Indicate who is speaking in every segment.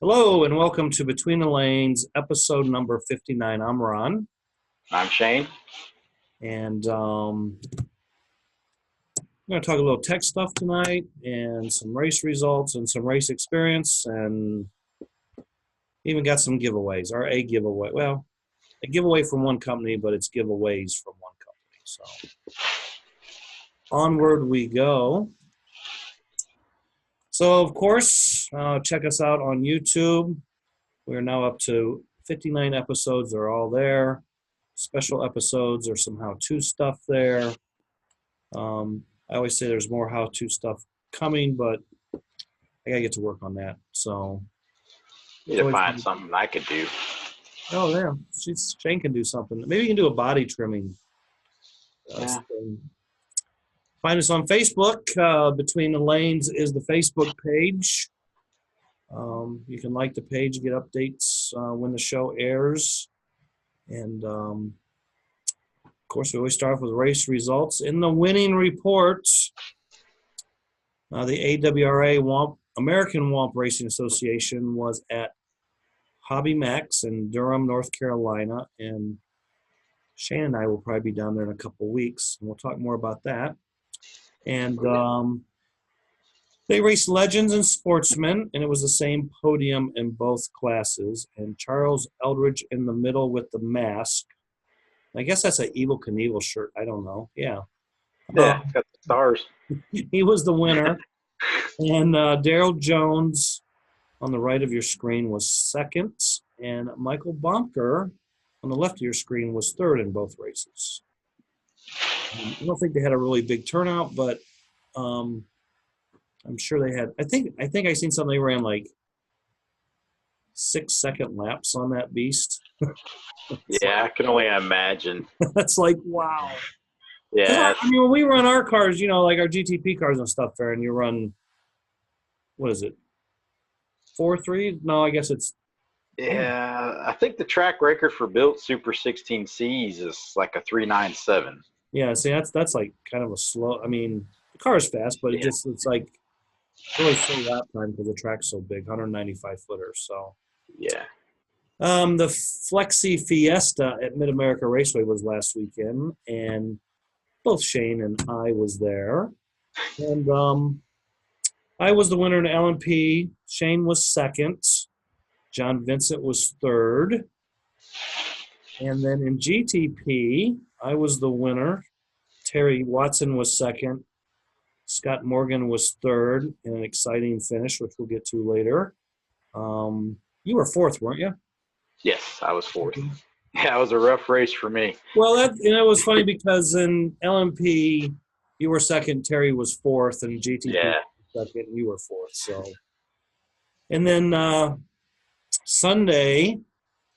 Speaker 1: Hello and welcome to Between the Lanes, episode number 59. I'm Ron,
Speaker 2: I'm Shane.
Speaker 1: and I'm going to talk a little tech stuff tonight and some race results and some race experience, and even got some giveaways, or a giveaway. Well, a giveaway from one company, but it's giveaways from one company. So onward we go. So, of course, check us out on YouTube. We're now up to 59 episodes. They're all there. Special episodes or some how-to stuff there. I always say there's more how-to stuff coming, but I gotta get to work on that. So
Speaker 2: Need to find something I could do.
Speaker 1: Oh yeah, Shane can do something. Maybe you can do a body trimming.
Speaker 2: Yeah.
Speaker 1: Find us on Facebook. Between the Lanes is the Facebook page. You can like the page, get updates when the show airs, and of course, we always start off with race results. In the winning report, the AWRA American Womp Racing Association was at Hobby Max in Durham, North Carolina, and Shane and I will probably be down there in a couple of weeks, and we'll talk more about that. And they raced legends and sportsmen, and it was the same podium in both classes. And Charles Eldridge in the middle with the mask. I guess that's an Evel Knievel shirt. I don't know. Yeah.
Speaker 2: Yeah, got the stars.
Speaker 1: He was the winner. And Daryl Jones on the right of your screen was second. And Michael Bonker on the left of your screen was third in both races. I don't think they had a really big turnout, but I'm sure they had. I think I seen something they ran like 6-second laps on that beast.
Speaker 2: Yeah, I can only imagine.
Speaker 1: That's like, wow.
Speaker 2: Yeah.
Speaker 1: I mean, when we run our cars, like our GTP cars and stuff there, and you run, what is it, 4.3? No, I guess it's.
Speaker 2: Yeah, I think the track record for built Super 16Cs is like a 397.
Speaker 1: Yeah, see, that's like kind of a slow. I mean, the car is fast, but it's like really slow lap time because the track's so big, 195 footers. So.
Speaker 2: Yeah.
Speaker 1: The Flexi Fiesta at Mid America Raceway was last weekend, and both Shane and I was there. And I was the winner in LMP. Shane was second. John Vincent was third. And then in GTP, I was the winner. Terry Watson was second. Scott Morgan was third in an exciting finish, which we'll get to later. You were fourth, weren't you?
Speaker 2: Yes, I was fourth. Yeah, it was a rough race for me.
Speaker 1: Well, it was funny because in LMP, you were second, Terry was fourth, and GTP was second, and you were fourth. So, and then Sunday,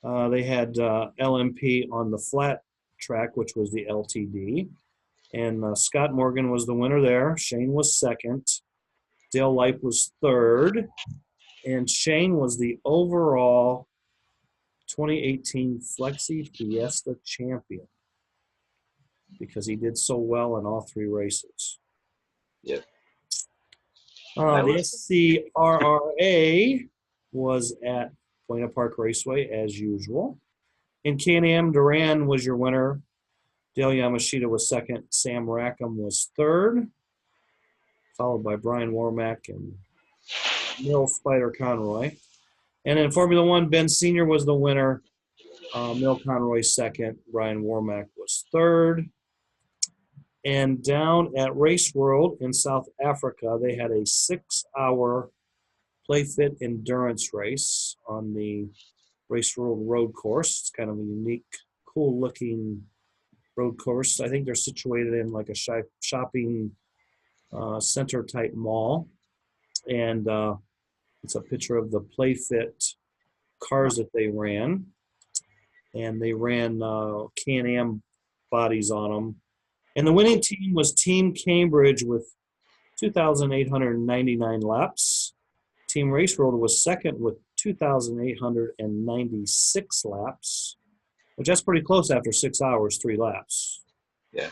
Speaker 1: they had LMP on the flat track, which was the LTD, and Scott Morgan was the winner there. Shane was second. Dale Lipe was third, and Shane was the overall 2018 Flexi Fiesta champion because he did so well in all three races.
Speaker 2: Yep.
Speaker 1: The SCRRA was at Buena Park Raceway as usual. In Can-Am, Duran was your winner. Dale Yamashita was second. Sam Rackham was third, followed by Brian Warmack and Neil Spider Conroy. And in Formula One, Ben Sr. was the winner. Mil Conroy second. Brian Warmack was third. And down at Race World in South Africa, they had a 6-hour play-fit endurance race on the Race World road course. It's kind of a unique, cool-looking road course. I think they're situated in like a shopping center-type mall. And it's a picture of the play-fit cars that they ran. And they ran Can-Am bodies on them. And the winning team was Team Cambridge with 2,899 laps. Team Race World was second with 2,896 laps, which that's pretty close after 6 hours, 3 laps.
Speaker 2: Yeah.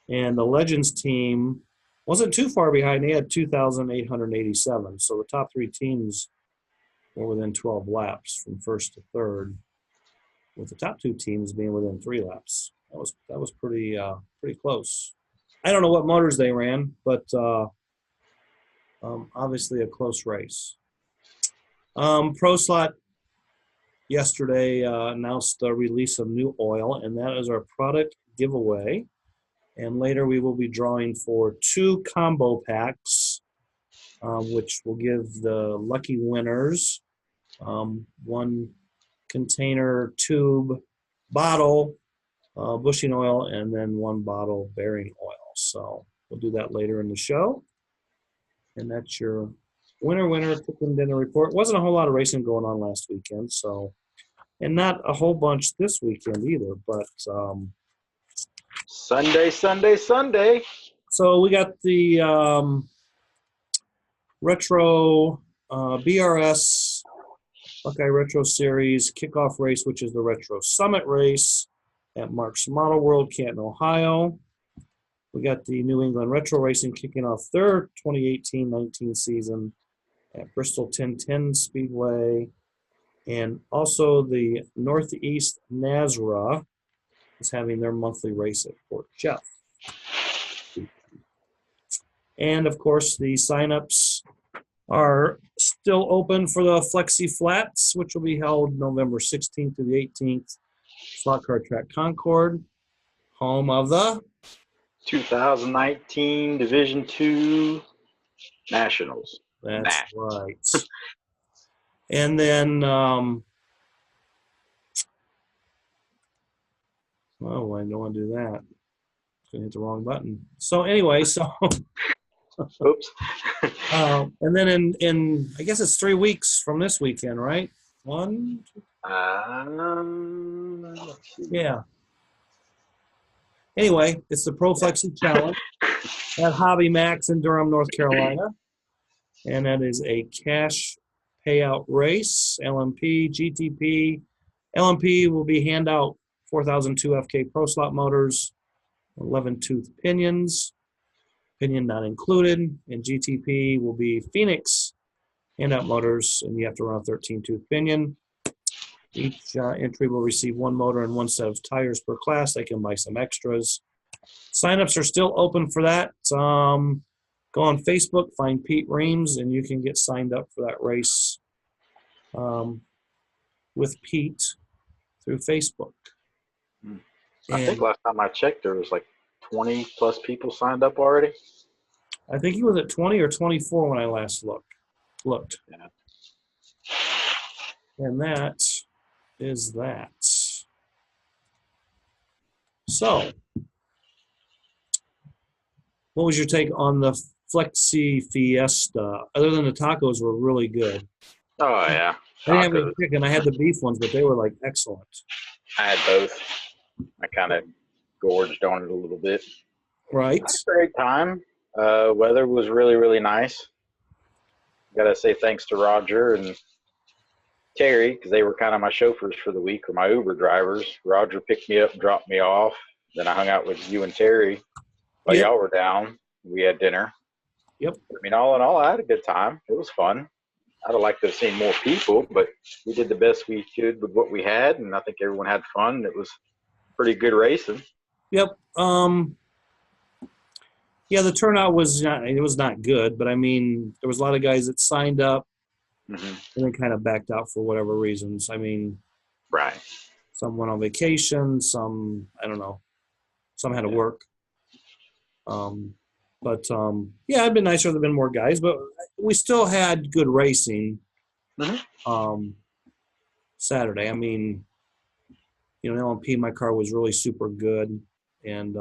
Speaker 1: And the Legends team wasn't too far behind. They had 2,887. So the top 3 teams were within 12 laps from first to third, with the top two teams being within 3 laps. That was pretty close. I don't know what motors they ran, but obviously a close race. Pro Slot yesterday announced the release of new oil, and that is our product giveaway. And later we will be drawing for 2 combo packs, which will give the lucky winners 1 container, tube, bottle, bushing oil, and then 1 bottle bearing oil. So we'll do that later in the show. And that's your winner chicken dinner report. Wasn't a whole lot of racing going on last weekend, so, and not a whole bunch this weekend either, but
Speaker 2: Sunday.
Speaker 1: so we got the retro BRS Buckeye Retro Series kickoff race, which is the Retro Summit race at Mark's Model World, Canton, Ohio. We got the New England Retro Racing kicking off their 2018-19 season at Bristol 1010 Speedway. And also the Northeast NASRA is having their monthly race at Fort Jeff. And of course, the signups are still open for the Flexi Flats, which will be held November 16th to the 18th. Slot Car Track Concord, home of the
Speaker 2: 2019 Division II Nationals.
Speaker 1: That's right. And then, oh, I don't want to do that. Going to hit the wrong button. So anyway,
Speaker 2: Oops.
Speaker 1: And then in I guess it's 3 weeks from this weekend, right? 1, 2,
Speaker 2: Let's see.
Speaker 1: yeah. Anyway, it's the Pro Flexi Challenge at Hobby Max in Durham, North Carolina. And that is a cash payout race, LMP, GTP. LMP will be hand out 4002 FK Pro Slot motors, 11-tooth pinions, pinion not included, and GTP will be Phoenix hand out motors, and you have to run a 13-tooth pinion. Each entry will receive 1 motor and 1 set of tires per class. They can buy some extras. Signups are still open for that. Go on Facebook, find Pete Reams, and you can get signed up for that race with Pete through Facebook.
Speaker 2: I think last time I checked, there was like 20 plus people signed up already.
Speaker 1: I think he was at 20 or 24 when I last looked.
Speaker 2: Yeah.
Speaker 1: And that is that. So, what was your take on the Flexi Fiesta? Other than the tacos were really good.
Speaker 2: Oh, yeah.
Speaker 1: I didn't have any chicken. I had the beef ones, but they were like excellent.
Speaker 2: I had both. I kind of gorged on it a little bit.
Speaker 1: Right.
Speaker 2: Had a great time. Weather was really, really nice. Got to say thanks to Roger and Terry, because they were kind of my chauffeurs for the week, or my Uber drivers. Roger picked me up and dropped me off. Then I hung out with you and Terry while y'all were down. We had dinner.
Speaker 1: Yep.
Speaker 2: I mean, all in all, I had a good time. It was fun. I'd have liked to have seen more people, but we did the best we could with what we had, and I think everyone had fun. It was pretty good racing.
Speaker 1: Yep. Yeah, the turnout was not good, but I mean, there was a lot of guys that signed up and then kind of backed out for whatever reasons. I mean,
Speaker 2: right.
Speaker 1: Some went on vacation, some, I don't know, some had to work. But it'd been nicer if there'd been more guys, but we still had good racing Saturday. I mean, LMP, my car was really super good, and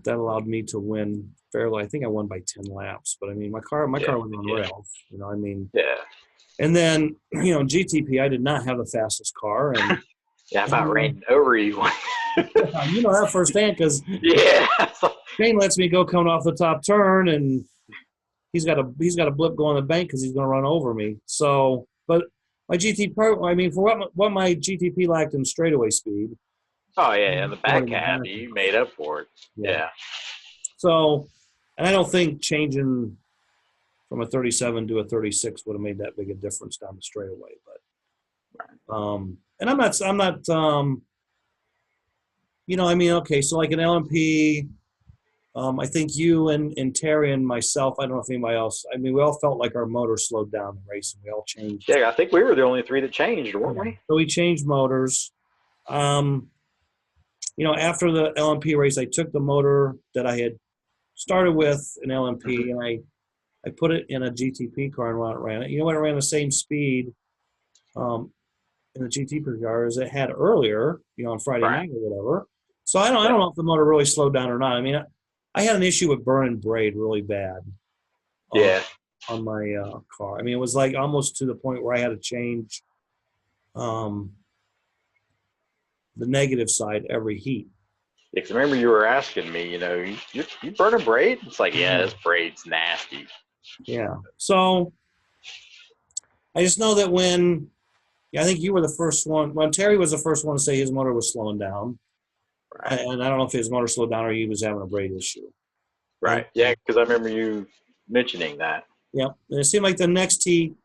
Speaker 1: that allowed me to win fairly. I think I won by 10 laps, but I mean, my car was on rails. And then GTP, I did not have the fastest car, and
Speaker 2: how about raining over you?
Speaker 1: That firsthand, because Shane lets me go coming off the top turn, and he's got a blip going in the bank because he's going to run over me. So, but my GTP, for what my GTP lacked in straightaway speed.
Speaker 2: Oh yeah, the back half you made up for it. Yeah.
Speaker 1: So, and I don't think changing from a 37 to a 36 would have made that big a difference down the straightaway. But and I'm not I mean, okay, so like an LMP, I think you and Terry and myself, I don't know if anybody else, I mean, we all felt like our motor slowed down the race and we all changed.
Speaker 2: Yeah, I think we were the only three that changed, weren't we?
Speaker 1: So we changed motors. After the LMP race, I took the motor that I had started with an LMP and I put it in a GTP car and ran it. You know what? It ran the same speed in the GTP car as it had earlier, on Friday night or whatever. So I don't know if the motor really slowed down or not. I mean, I had an issue with burning braid really bad. On my car. I mean, it was like almost to the point where I had to change the negative side every heat.
Speaker 2: Yeah, because I remember you were asking me, you burn a braid? It's like, yeah, this braid's nasty.
Speaker 1: Yeah. So I just know that I think you were the first one. When Terry was the first one to say his motor was slowing down.
Speaker 2: Right.
Speaker 1: And I don't know if his motor slowed down or he was having a braid issue.
Speaker 2: Right. Yeah, because I remember you mentioning that.
Speaker 1: Yeah. And it seemed like the next heat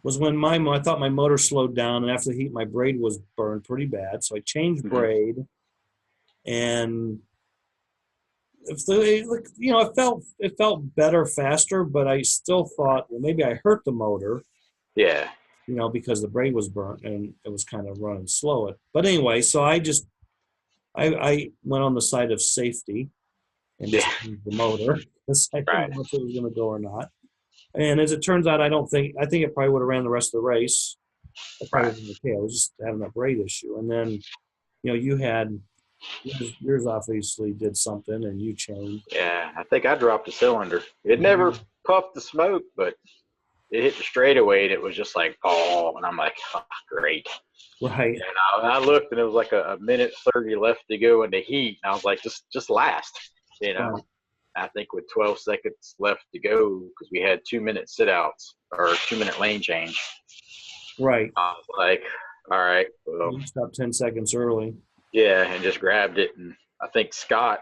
Speaker 1: was when I thought my motor slowed down, and after the heat, my braid was burned pretty bad. So I changed braid, and it felt better, faster, but I still thought, well, maybe I hurt the motor.
Speaker 2: Yeah.
Speaker 1: Because the braid was burnt and it was kind of running slow. But anyway, so I went on the side of safety and just changed the motor because I didn't know if it was going to go or not. And as it turns out, I think it probably would have ran the rest of the race. I probably wasn't okay. I was just having a braid issue. And then, you had yours obviously did something and you changed.
Speaker 2: Yeah, I think I dropped a cylinder. It never puffed the smoke, but it hit the straightaway and it was just like, oh, and I'm like, oh, great.
Speaker 1: Right.
Speaker 2: And I looked and it was like a minute 30 left to go in the heat. And I was like, just last,
Speaker 1: Right.
Speaker 2: I think with 12 seconds left to go, because we had 2-minute sit outs or 2-minute lane change.
Speaker 1: Right.
Speaker 2: I was like, all right. Well,
Speaker 1: you stopped 10 seconds early.
Speaker 2: Yeah, and just grabbed it. And I think Scott,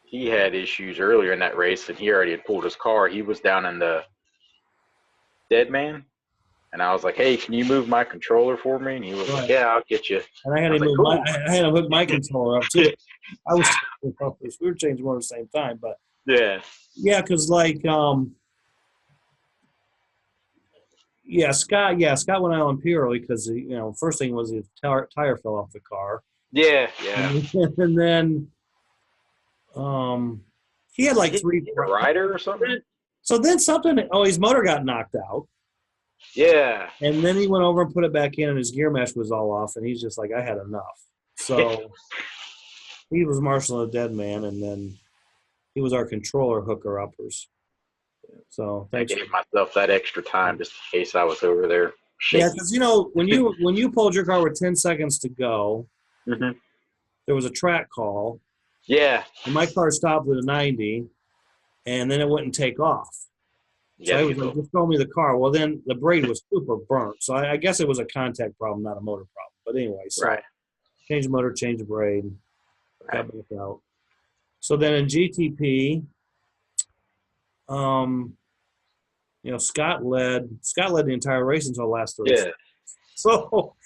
Speaker 2: he had issues earlier in that race and he already had pulled his car. He was down in the dead man. And I was like, hey, can you move my controller for me? And he was like, yeah, I'll get you.
Speaker 1: And I had to hook my controller up too. We were changing one at the same time, but because Scott went out on P early because first thing was his tire fell off the car.
Speaker 2: Yeah.
Speaker 1: And then he had like three
Speaker 2: rider or something.
Speaker 1: So then his motor got knocked out.
Speaker 2: Yeah.
Speaker 1: And then he went over and put it back in, and his gear mesh was all off, and he's just like, I had enough. So he was marshaling a dead man, and then he was our controller hooker-uppers. So thanks.
Speaker 2: I gave myself that extra time just in case I was over there.
Speaker 1: Yeah, because when you pulled your car with 10 seconds to go, there was a track call.
Speaker 2: Yeah.
Speaker 1: And my car stopped at a 90, and then it wouldn't take off. So I was like, just throw me the car. Well, then the braid was super burnt. So I guess it was a contact problem, not a motor problem. But anyway, so change the motor, change the braid, got back out. So then in GTP, Scott led the entire race until the last 30 seconds. So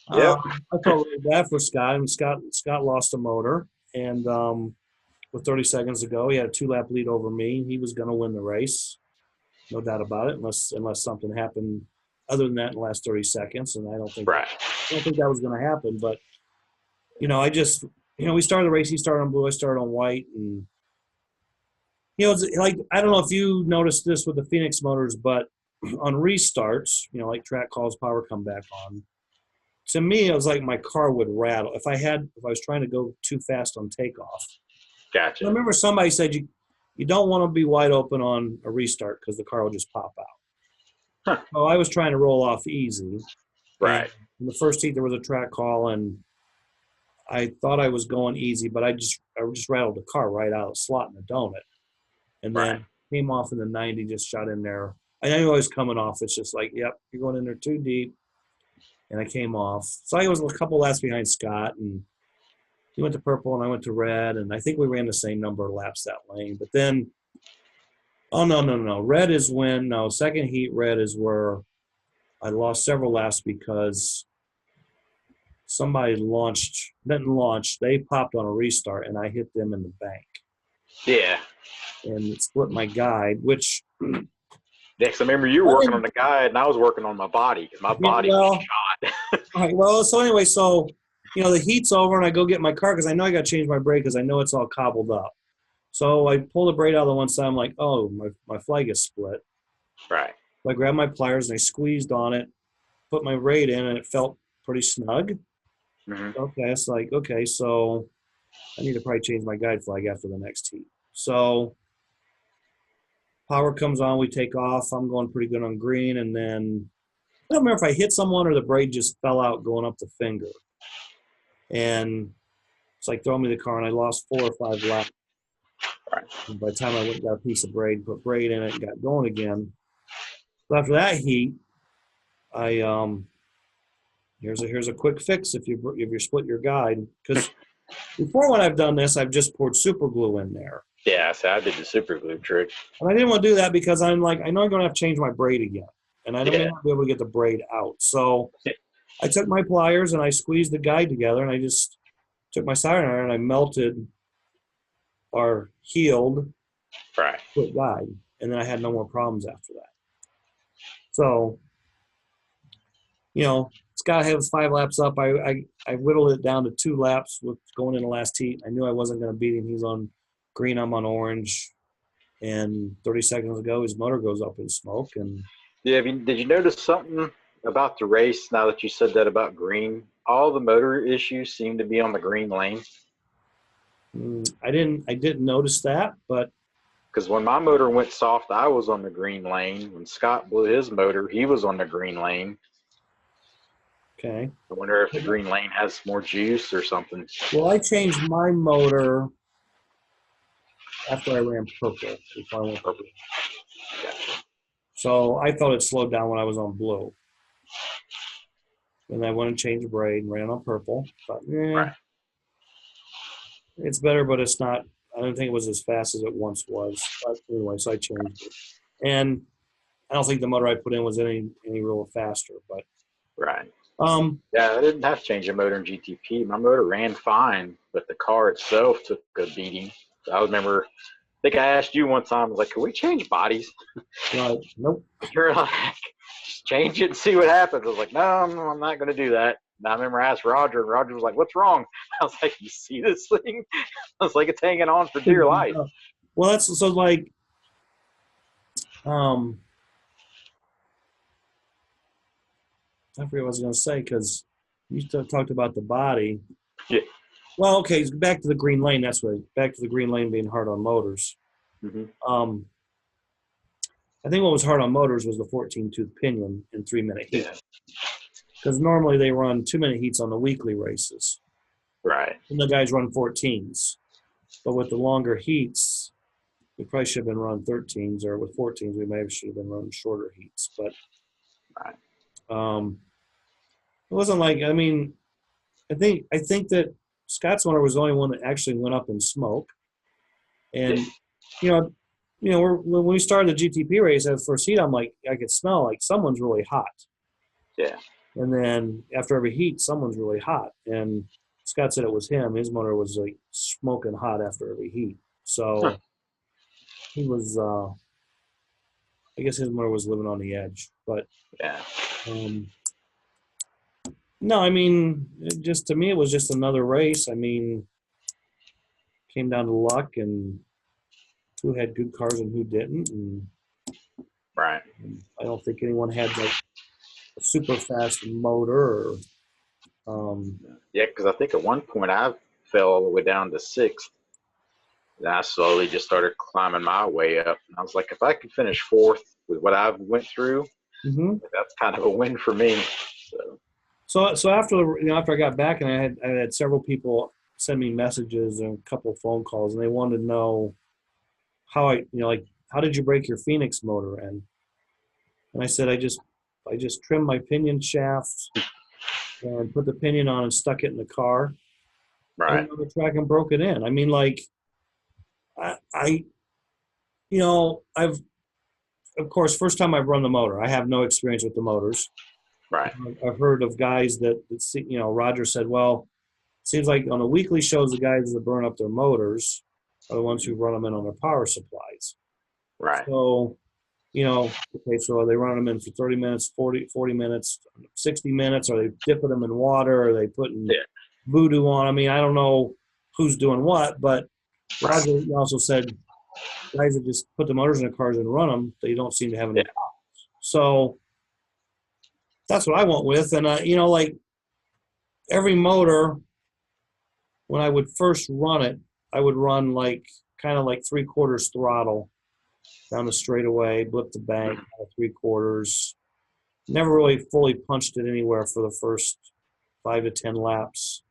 Speaker 1: I felt really bad for Scott, and Scott lost a motor, and with 30 seconds to go, he had a 2-lap lead over me. He was going to win the race. No doubt about it, unless something happened other than that in the last 30 seconds, and I don't think that was going to happen. But we started the race. He started on blue. I started on white, and it's like I don't know if you noticed this with the Phoenix motors, but on restarts, like track calls, power come back on. To me, it was like my car would rattle if I was trying to go too fast on takeoff.
Speaker 2: Gotcha.
Speaker 1: I remember somebody said you don't want to be wide open on a restart because the car will just pop out. So I was trying to roll off easy.
Speaker 2: Right.
Speaker 1: In the first heat, there was a track call, and I thought I was going easy, but I just rattled the car right out of the slot in the donut. And then came off in the 90, just shot in there. I knew I was coming off. It's just like, yep, you're going in there too deep. And I came off. So I was a couple laps behind Scott, and he went to purple and I went to red, and I think we ran the same number of laps that lane. But then Oh, no, no, no. Red is when, no, second heat red is where I lost several laps because somebody didn't launch, they popped on a restart and I hit them in the bank
Speaker 2: Yeah.
Speaker 1: and it split my guide, which,
Speaker 2: Yeah, 'cause I remember you were working on the guide and I was working on my body because my
Speaker 1: yeah,
Speaker 2: body was
Speaker 1: well,
Speaker 2: shot.
Speaker 1: all right, well, so anyway, so, the heat's over and I go get my car because I know I got to change my brake because I know it's all cobbled up. So I pull the braid out of the one side. I'm like, oh, my flag is split.
Speaker 2: Right.
Speaker 1: So I grabbed my pliers and I squeezed on it, put my braid in, and it felt pretty snug.
Speaker 2: Hmm.
Speaker 1: Okay, it's like, okay, so I need to probably change my guide flag after the next heat. So power comes on, we take off. I'm going pretty good on green, and then I don't remember if I hit someone or the braid just fell out going up the finger. And it's like throwing me the car, and I lost 4 or 5 laps.
Speaker 2: Right.
Speaker 1: And by the time I went and got a piece of braid, put braid in it, and got going again. So after that heat, I here's a quick fix if you split your guide because before when I've done this, I've just poured super glue in there.
Speaker 2: Yeah, so I did the super glue trick.
Speaker 1: And I didn't want to do that because I'm like, I know I'm going to have to change my braid again. And I may
Speaker 2: Yeah.
Speaker 1: not be able to get the braid out. So I took my pliers and I squeezed the guide together and I just took my soldering iron and I melted our healed
Speaker 2: Right.
Speaker 1: split guide. And then I had no more problems after that. So, Scott had 5 laps up. I whittled it down to 2 laps with going in the last heat. I knew I wasn't going to beat him. He's on green, I'm on orange. And 30 seconds ago, his motor goes up in smoke. And
Speaker 2: Yeah. Did you notice something about the race now that you said that about green? All the motor issues seem to be on the green lane.
Speaker 1: I didn't notice that, but
Speaker 2: Because when my motor went soft, I was on the green lane. When Scott blew his motor, he was on the green lane.
Speaker 1: okay.
Speaker 2: I wonder if the green lane has more juice or something.
Speaker 1: Well, I changed my motor after I ran purple. Before I went to green.
Speaker 2: Gotcha.
Speaker 1: So I thought it slowed down when I was on blue. And I went and changed the braid and ran on purple. But
Speaker 2: Right.
Speaker 1: it's better, but it's not. I don't think it was as fast as it once was. But anyway, so I changed it. And I don't think the motor I put in was any real faster. But
Speaker 2: Right.
Speaker 1: um,
Speaker 2: Yeah, I didn't have to change the motor in GTP. My motor ran fine, but the car itself took a beating. So I remember, I think I asked you one time, I was like, can we change bodies?
Speaker 1: nope.
Speaker 2: You're like, just change it and see what happens. I was like, no, I'm not going to do that. And I remember I asked Roger, and Roger was like, what's wrong? I was like, you see this thing? I was like, it's hanging on for dear life.
Speaker 1: Well, that's so like um, I forget what I was going to say because you talked about the body.
Speaker 2: Yeah.
Speaker 1: Well, okay, back to the green lane. That's what. Back to the green lane being hard on motors.
Speaker 2: Mm-hmm.
Speaker 1: I think what was hard on motors was the 14-tooth pinion in 3-minute heat.
Speaker 2: Yeah.
Speaker 1: Because normally they run 2-minute heats on the weekly races.
Speaker 2: Right.
Speaker 1: And the guys run 14s. But with the longer heats, we probably should have been running 13s, or with 14s, we should have been running shorter heats. But
Speaker 2: Right.
Speaker 1: It wasn't like, I mean, I think that Scott's motor was the only one that actually went up in smoke. And, when we started the GTP race at the first heat, I'm like, I could smell like someone's really hot.
Speaker 2: Yeah.
Speaker 1: And then after every heat, someone's really hot. And Scott said it was him. His motor was like smoking hot after every heat. So he was, I guess his motor was living on the edge. But
Speaker 2: Yeah.
Speaker 1: no, I mean, to me, it was just another race. I mean, came down to luck and who had good cars and who didn't. And
Speaker 2: Right.
Speaker 1: I don't think anyone had like a super fast motor.
Speaker 2: Yeah, because I think at one point I fell all the way down to 6th. Then I slowly just started climbing my way up. And I was like, if I could finish 4th with what I've went through, that's kind of a win for me.
Speaker 1: So after I got back and I had several people send me messages and a couple of phone calls and they wanted to know how how did you break your Phoenix motor in? And I said I just trimmed my pinion shaft and put the pinion on and stuck it in the car.
Speaker 2: Right.
Speaker 1: And on the track and broke it in. I mean, like I I've, of course, first time I've run the motor. I have no experience with the motors.
Speaker 2: Right.
Speaker 1: I've heard of guys that see, Roger said, well, it seems like on the weekly shows, the guys that burn up their motors are the ones who run them in on their power supplies.
Speaker 2: Right.
Speaker 1: So, okay, so are they running them in for 30 minutes, 40 minutes, 60 minutes? Are they dipping them in water? Are they putting voodoo on? I mean, I don't know who's doing what, but Roger also said guys that just put the motors in the cars and run them, they don't seem to have any problems. So that's what I went with. And, like every motor, when I would first run it, I would run kind of like 3/4 throttle down the straightaway, blip the bank, 3/4. Never really fully punched it anywhere for the first 5 to 10 laps.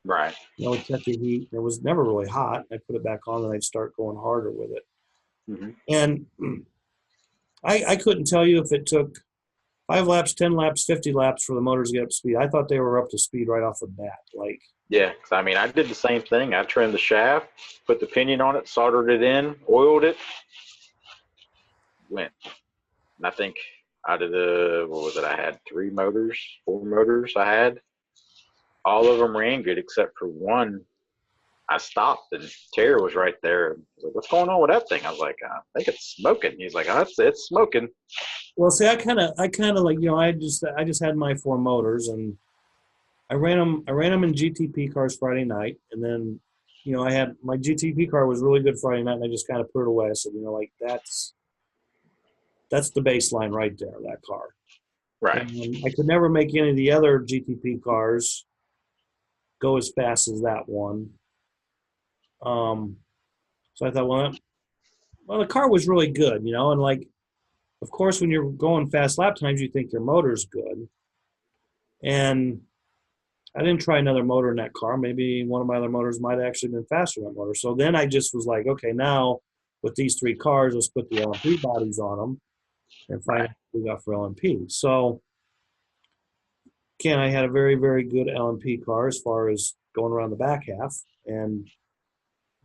Speaker 2: Right.
Speaker 1: It kept the heat. It was never really hot. I put it back on and I'd start going harder with it.
Speaker 2: Mm-hmm.
Speaker 1: And I couldn't tell you if it took 5 laps, 10 laps, 50 laps for the motors to get up to speed. I thought they were up to speed right off the bat.
Speaker 2: Yeah, I mean, I did the same thing. I trimmed the shaft, put the pinion on it, soldered it in, oiled it, went. And I think out of I had 4 motors I had. All of them ran good except for one. I stopped and Terry was right there. I was like, what's going on with that thing? I was like, I think it's smoking. He's like, oh, it's smoking.
Speaker 1: Well, see, I kind of I just had my 4 motors and I ran them in GTP cars Friday night, and then I had my GTP car was really good Friday night, and I just kind of put it away. I said, that's the baseline right there, that car.
Speaker 2: Right.
Speaker 1: And I could never make any of the other GTP cars go as fast as that one. So I thought, well, the car was really good, and of course, when you're going fast lap times, you think your motor's good. And I didn't try another motor in that car. Maybe one of my other motors might have actually been faster than that motor. So then I just was like, okay, now with these 3 cars, let's put the LMP bodies on them and find out what we got for LMP. So, Ken, I had a very, very good LMP car as far as going around the back half.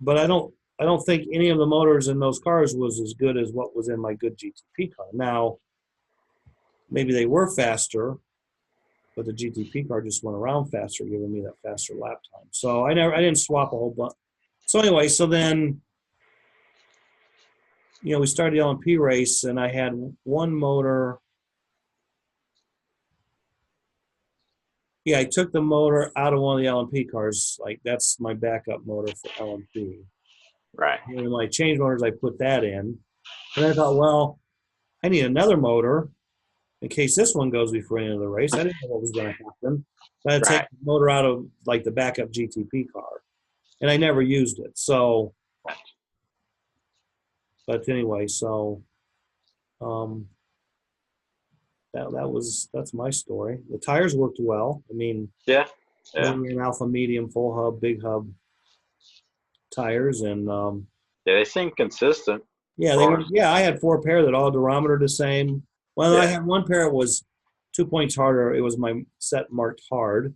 Speaker 1: But I don't think any of the motors in those cars was as good as what was in my good GTP car. Now, maybe they were faster, but the GTP car just went around faster, giving me that faster lap time. So I didn't swap a whole bunch. So anyway, so then, we started the LMP race, and I had one motor. Yeah, I took the motor out of one of the LMP cars. That's my backup motor for LMP.
Speaker 2: Right.
Speaker 1: And when I changed motors, I put that in. And I thought, well, I need another motor in case this one goes before any of the race. I didn't know what was going to happen. So I had to take the motor out of the backup GTP car, and I never used it. So, but anyway, so that's my story. The tires worked well. I mean, they were an Alpha Medium, full hub, big hub tires, and
Speaker 2: they seem consistent.
Speaker 1: Yeah, they were. Yeah, I had 4 pair that all durometer the same. Well, I had one pair that was 2 points harder. It was my set marked hard.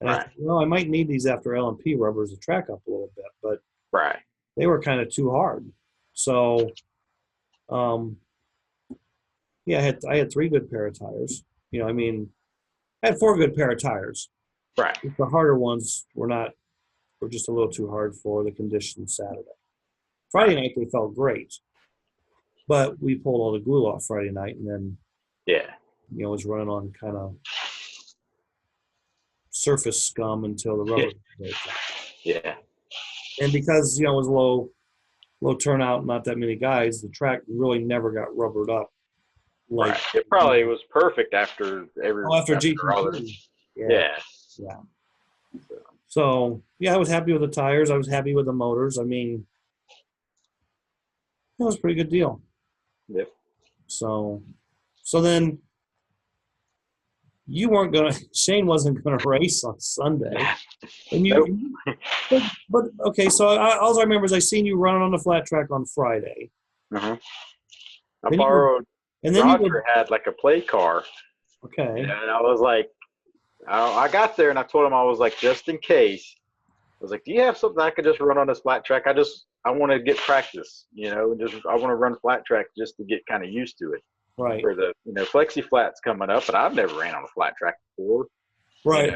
Speaker 1: And I thought, I might need these after LMP rubbers to track up a little bit, but they were kind of too hard. So, yeah, I had 3 good pair of tires. I had 4 good pair of tires.
Speaker 2: Right.
Speaker 1: The harder ones were just a little too hard for the conditions Saturday. Friday night they felt great, but we pulled all the glue off Friday night, and then was running on kind of surface scum until the rubber. And because it was low turnout, not that many guys, the track really never got rubbered up.
Speaker 2: It probably was perfect after
Speaker 1: GTP.
Speaker 2: Yeah.
Speaker 1: So I was happy with the tires. I was happy with the motors. I mean, it was a pretty good deal.
Speaker 2: Yep.
Speaker 1: So then Shane wasn't gonna race on Sunday, and but okay. So all I remember is I seen you running on the flat track on Friday.
Speaker 2: I borrowed. And then Roger had a play car.
Speaker 1: Okay.
Speaker 2: And I was like, I got there and I told him, I was like, just in case. I was like, do you have something I could just run on this flat track? I I want to get practice, and I want to run flat track just to get kind of used to it.
Speaker 1: Right.
Speaker 2: For the flexi flats coming up, but I've never ran on a flat track before.
Speaker 1: Right.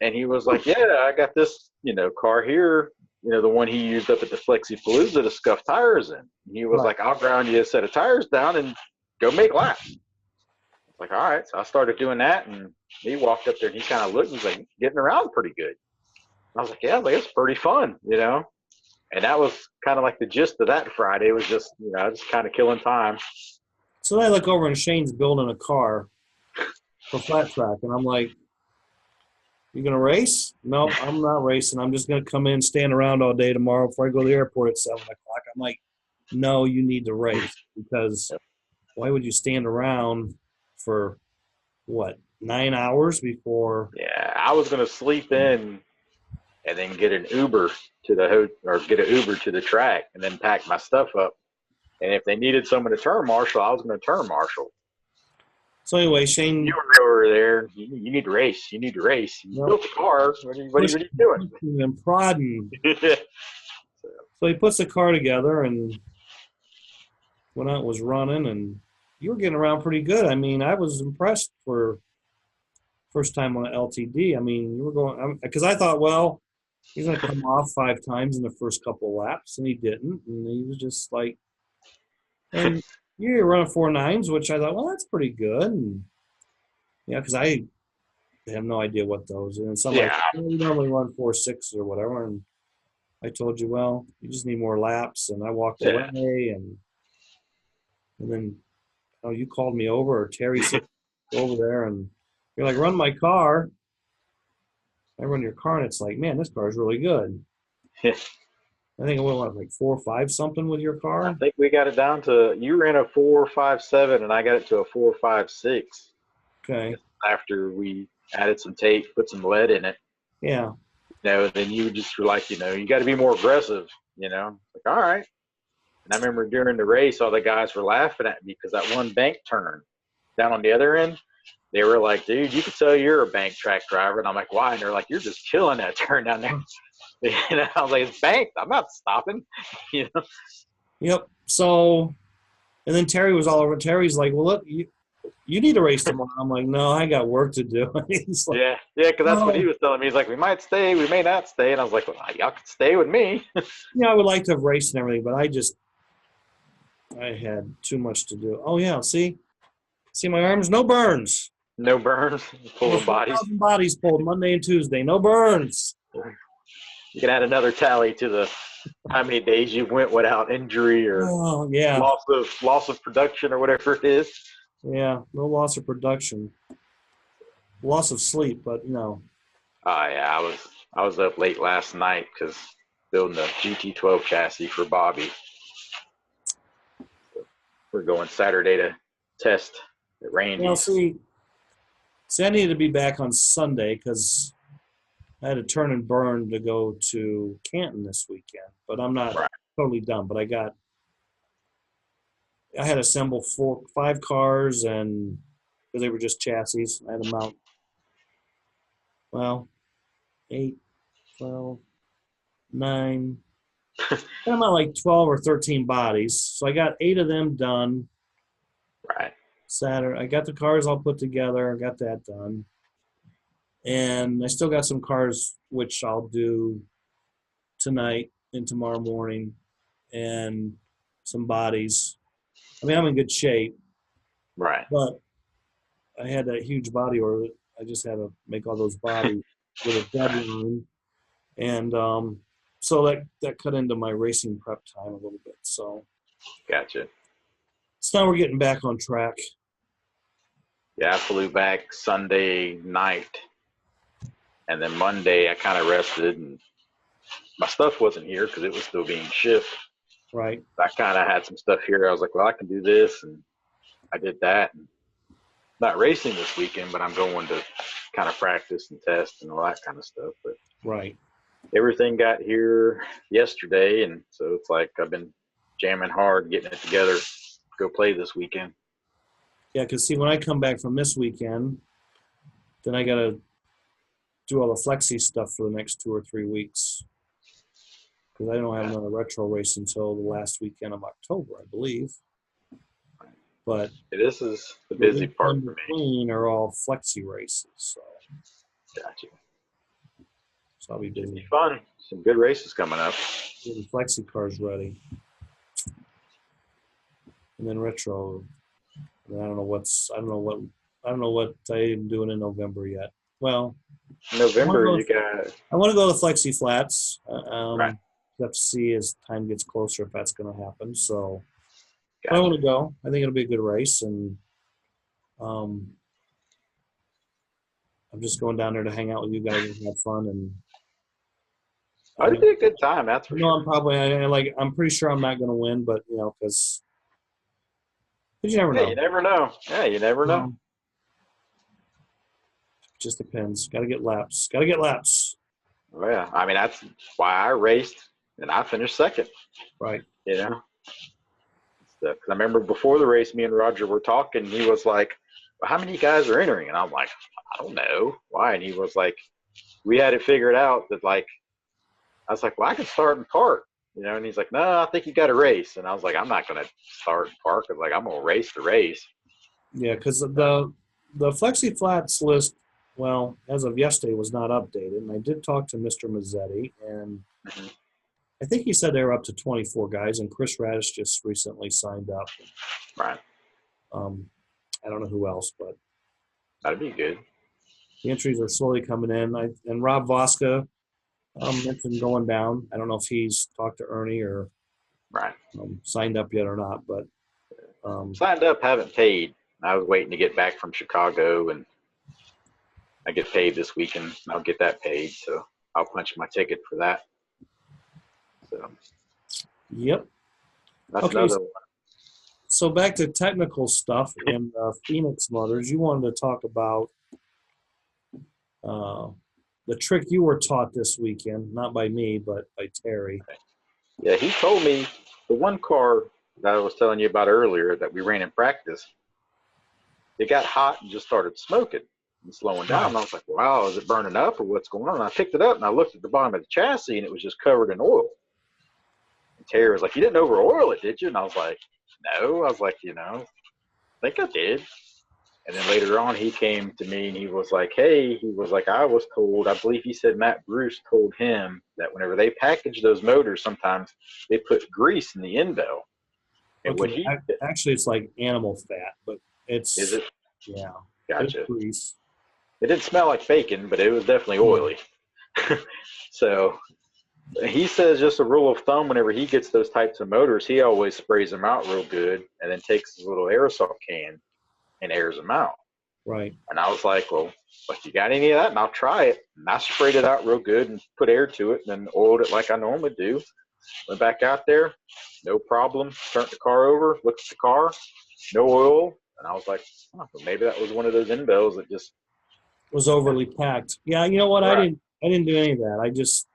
Speaker 2: And he was like, "Yeah, I got this, car here, the one he used up at the Flexi Palooza to scuff tires in." And he was like, "I'll ground you a set of tires down and go make laps." Like, all right. So I started doing that, and he walked up there and he kind of looked and was like, "Getting around pretty good." I was like, "Yeah, it's pretty fun, And that was kind of like the gist of that Friday was just, just kind of killing time.
Speaker 1: So I look over and Shane's building a car for flat track, and I'm like, "You gonna race?" "No, I'm not racing. I'm just gonna come in, stand around all day tomorrow before I go to the airport at 7:00." I'm like, "No, you need to race because why would you stand around for 9 hours before?"
Speaker 2: Yeah, I was gonna sleep in and then get an Uber to the track and then pack my stuff up. And if they needed someone to turn marshal, I was going to turn marshal.
Speaker 1: So anyway, Shane,
Speaker 2: you were over there. You need to race. You need to race. You built the car. What are you doing?
Speaker 1: And prodding. So he puts the car together and went out and was running, and you were getting around pretty good. I mean, I was impressed for first time on an LTD. I mean, you were going because I thought, well, he's going to come off 5 times in the first couple of laps, and he didn't. And he was just like, and you're running 4.9s, which I thought, well, that's pretty good. And because I have no idea what those are. And somebody, you normally run 4.6 or whatever. And I told you, well, you just need more laps. And I walked away, and then you called me over, or Terry said over there, and you're like, run my car. I run your car, and it's like, man, this car is really good. I think it went like 4 or 5 something with your car.
Speaker 2: I think we got it down to, you ran a 4.57 and I got it to a 4.56.
Speaker 1: Okay.
Speaker 2: After we added some tape, put some lead in it.
Speaker 1: Yeah.
Speaker 2: Then you just were like, you got to be more aggressive, Like, all right. And I remember during the race, all the guys were laughing at me because that one bank turn down on the other end, they were like, "Dude, you could tell you're a bank track driver." And I'm like, "Why?" And they're like, "You're just killing that turn down there." I was like, "It's banked. I'm not stopping."
Speaker 1: Yep. So, and then Terry was all over. Terry's like, "Well, look, you need to race tomorrow." I'm like, "No, I got work to do." He's like,
Speaker 2: yeah, because that's what he was telling me. He's like, "We might stay, we may not stay," and I was like, "Well, y'all could stay with me."
Speaker 1: I would like to have raced and everything, but I had too much to do. Oh yeah, see my arms, no burns.
Speaker 2: No burns, pulling bodies.
Speaker 1: Bodies pulled Monday and Tuesday, no burns.
Speaker 2: You can add another tally to the how many days you went without injury or loss of production or whatever it is.
Speaker 1: Yeah, no loss of production. Loss of sleep, but no.
Speaker 2: Oh yeah, I was up late last night because building the GT12 chassis for Bobby. So we're going Saturday to test at Randy's.
Speaker 1: Well, see, I needed to be back on Sunday because I had to turn and burn to go to Canton this weekend. But I'm not totally done. But I had to assemble 5 cars, and because they were just chassis, I had to mount, 8, 12, 9. I'm at like 12 or 13 bodies. So I got 8 of them done.
Speaker 2: Right.
Speaker 1: Saturday. I got the cars all put together. I got that done. And I still got some cars which I'll do tonight and tomorrow morning, and some bodies. I mean, I'm in good shape.
Speaker 2: Right.
Speaker 1: But I had that huge body order. I just had to make all those bodies with a deadline. And so that cut into my racing prep time a little bit. So
Speaker 2: gotcha.
Speaker 1: So now we're getting back on track.
Speaker 2: Yeah, I flew back Sunday night, and then Monday I kind of rested, and my stuff wasn't here because it was still being shipped.
Speaker 1: Right.
Speaker 2: I kind of had some stuff here. I was like, well, I can do this, and I did that. And not racing this weekend, but I'm going to kind of practice and test and all that kind of stuff. But
Speaker 1: right.
Speaker 2: Everything got here yesterday, and so it's like I've been jamming hard, getting it together, go play this weekend.
Speaker 1: Yeah, because see, when I come back from this weekend, then I got to do all the flexi stuff for the next 2 or 3 weeks. because I don't have another retro race until the last weekend of October, I believe. But
Speaker 2: This is the
Speaker 1: the
Speaker 2: busy
Speaker 1: weeks
Speaker 2: part
Speaker 1: in
Speaker 2: for me.
Speaker 1: between are all flexi races, so
Speaker 2: Gotcha.
Speaker 1: I'll be
Speaker 2: Should be
Speaker 1: busy
Speaker 2: fun. Some good races coming up.
Speaker 1: getting flexi cars ready, and then retro. And I don't know what I'm doing in November yet. Well,
Speaker 2: November, you got
Speaker 1: I want to go to Flexi Flats.
Speaker 2: right.
Speaker 1: Have to see as time gets closer if that's going to happen. So I
Speaker 2: Gotcha.
Speaker 1: want to go. I think it'll be a good race, and I'm just going down there to hang out with you guys and have fun. And
Speaker 2: It'd be a good time, that's for sure.
Speaker 1: I'm probably I'm pretty sure I'm not going to win, but because you never know.
Speaker 2: You never know. Yeah, you never know.
Speaker 1: Just depends. Got to get laps. Got to get laps.
Speaker 2: Oh, yeah, I mean that's why I raced and I finished second.
Speaker 1: Right.
Speaker 2: You know, because I remember before the race, me and Roger were talking. He was like, well, "How many guys are entering?" And I'm like, "I don't know why." And he was like, "We had it figured out that like." I was like, "Well, I can start and park." And he's like, "No, I think you got to race." And I was like, "I'm not going to start and park. I was like, I'm going to race the race."
Speaker 1: Yeah, because the Flexi Flats list, well, as of yesterday, was not updated. And I did talk to Mr. Mazzetti, and I think he said they were up to 24 guys, and Chris Radish just recently signed up.
Speaker 2: Right.
Speaker 1: I don't know who else, but
Speaker 2: That'd be good.
Speaker 1: the entries are slowly coming in. And Rob Voska mentioned going down. I don't know if he's talked to Ernie or
Speaker 2: Right.
Speaker 1: Signed up yet or not, but
Speaker 2: signed up, haven't paid. I was waiting to get back from Chicago, and I get paid this weekend. I'll get that paid, so I'll punch my ticket for that. So,
Speaker 1: yep.
Speaker 2: That's another one.
Speaker 1: So back to technical stuff in Phoenix Motors. You wanted to talk about the trick you were taught this weekend, not by me, but by Terry.
Speaker 2: Yeah, he told me the one car that I was telling you about earlier that we ran in practice, it got hot and just started smoking and slowing down. And I was like, wow, is it burning up or what's going on? And I picked it up and I looked at the bottom of the chassis and it was just covered in oil. And Terry was like, you didn't over oil it, did you? And I was like, no. I was like, I think I did. And then later on, he came to me and he was like, hey, I was told, I believe he said Matt Bruce told him that whenever they package those motors, sometimes they put grease in the end bell. And what he
Speaker 1: actually, it's like animal fat, but it's.
Speaker 2: Is it?
Speaker 1: Yeah.
Speaker 2: Gotcha.
Speaker 1: It's grease.
Speaker 2: It didn't smell like bacon, but it was definitely oily. So he says just a rule of thumb, whenever he gets those types of motors, he always sprays them out real good and then takes his little aerosol can and airs them out.
Speaker 1: Right.
Speaker 2: And I was like, well, if you got any of that, and I'll try it. And I sprayed it out real good and put air to it and then oiled it like I normally do. Went back out there, no problem. Turned the car over, looked at the car, no oil. And I was like, well, maybe that was one of those end bells that just
Speaker 1: was overly packed. Yeah, you know what? Right. I didn't do any of that. I just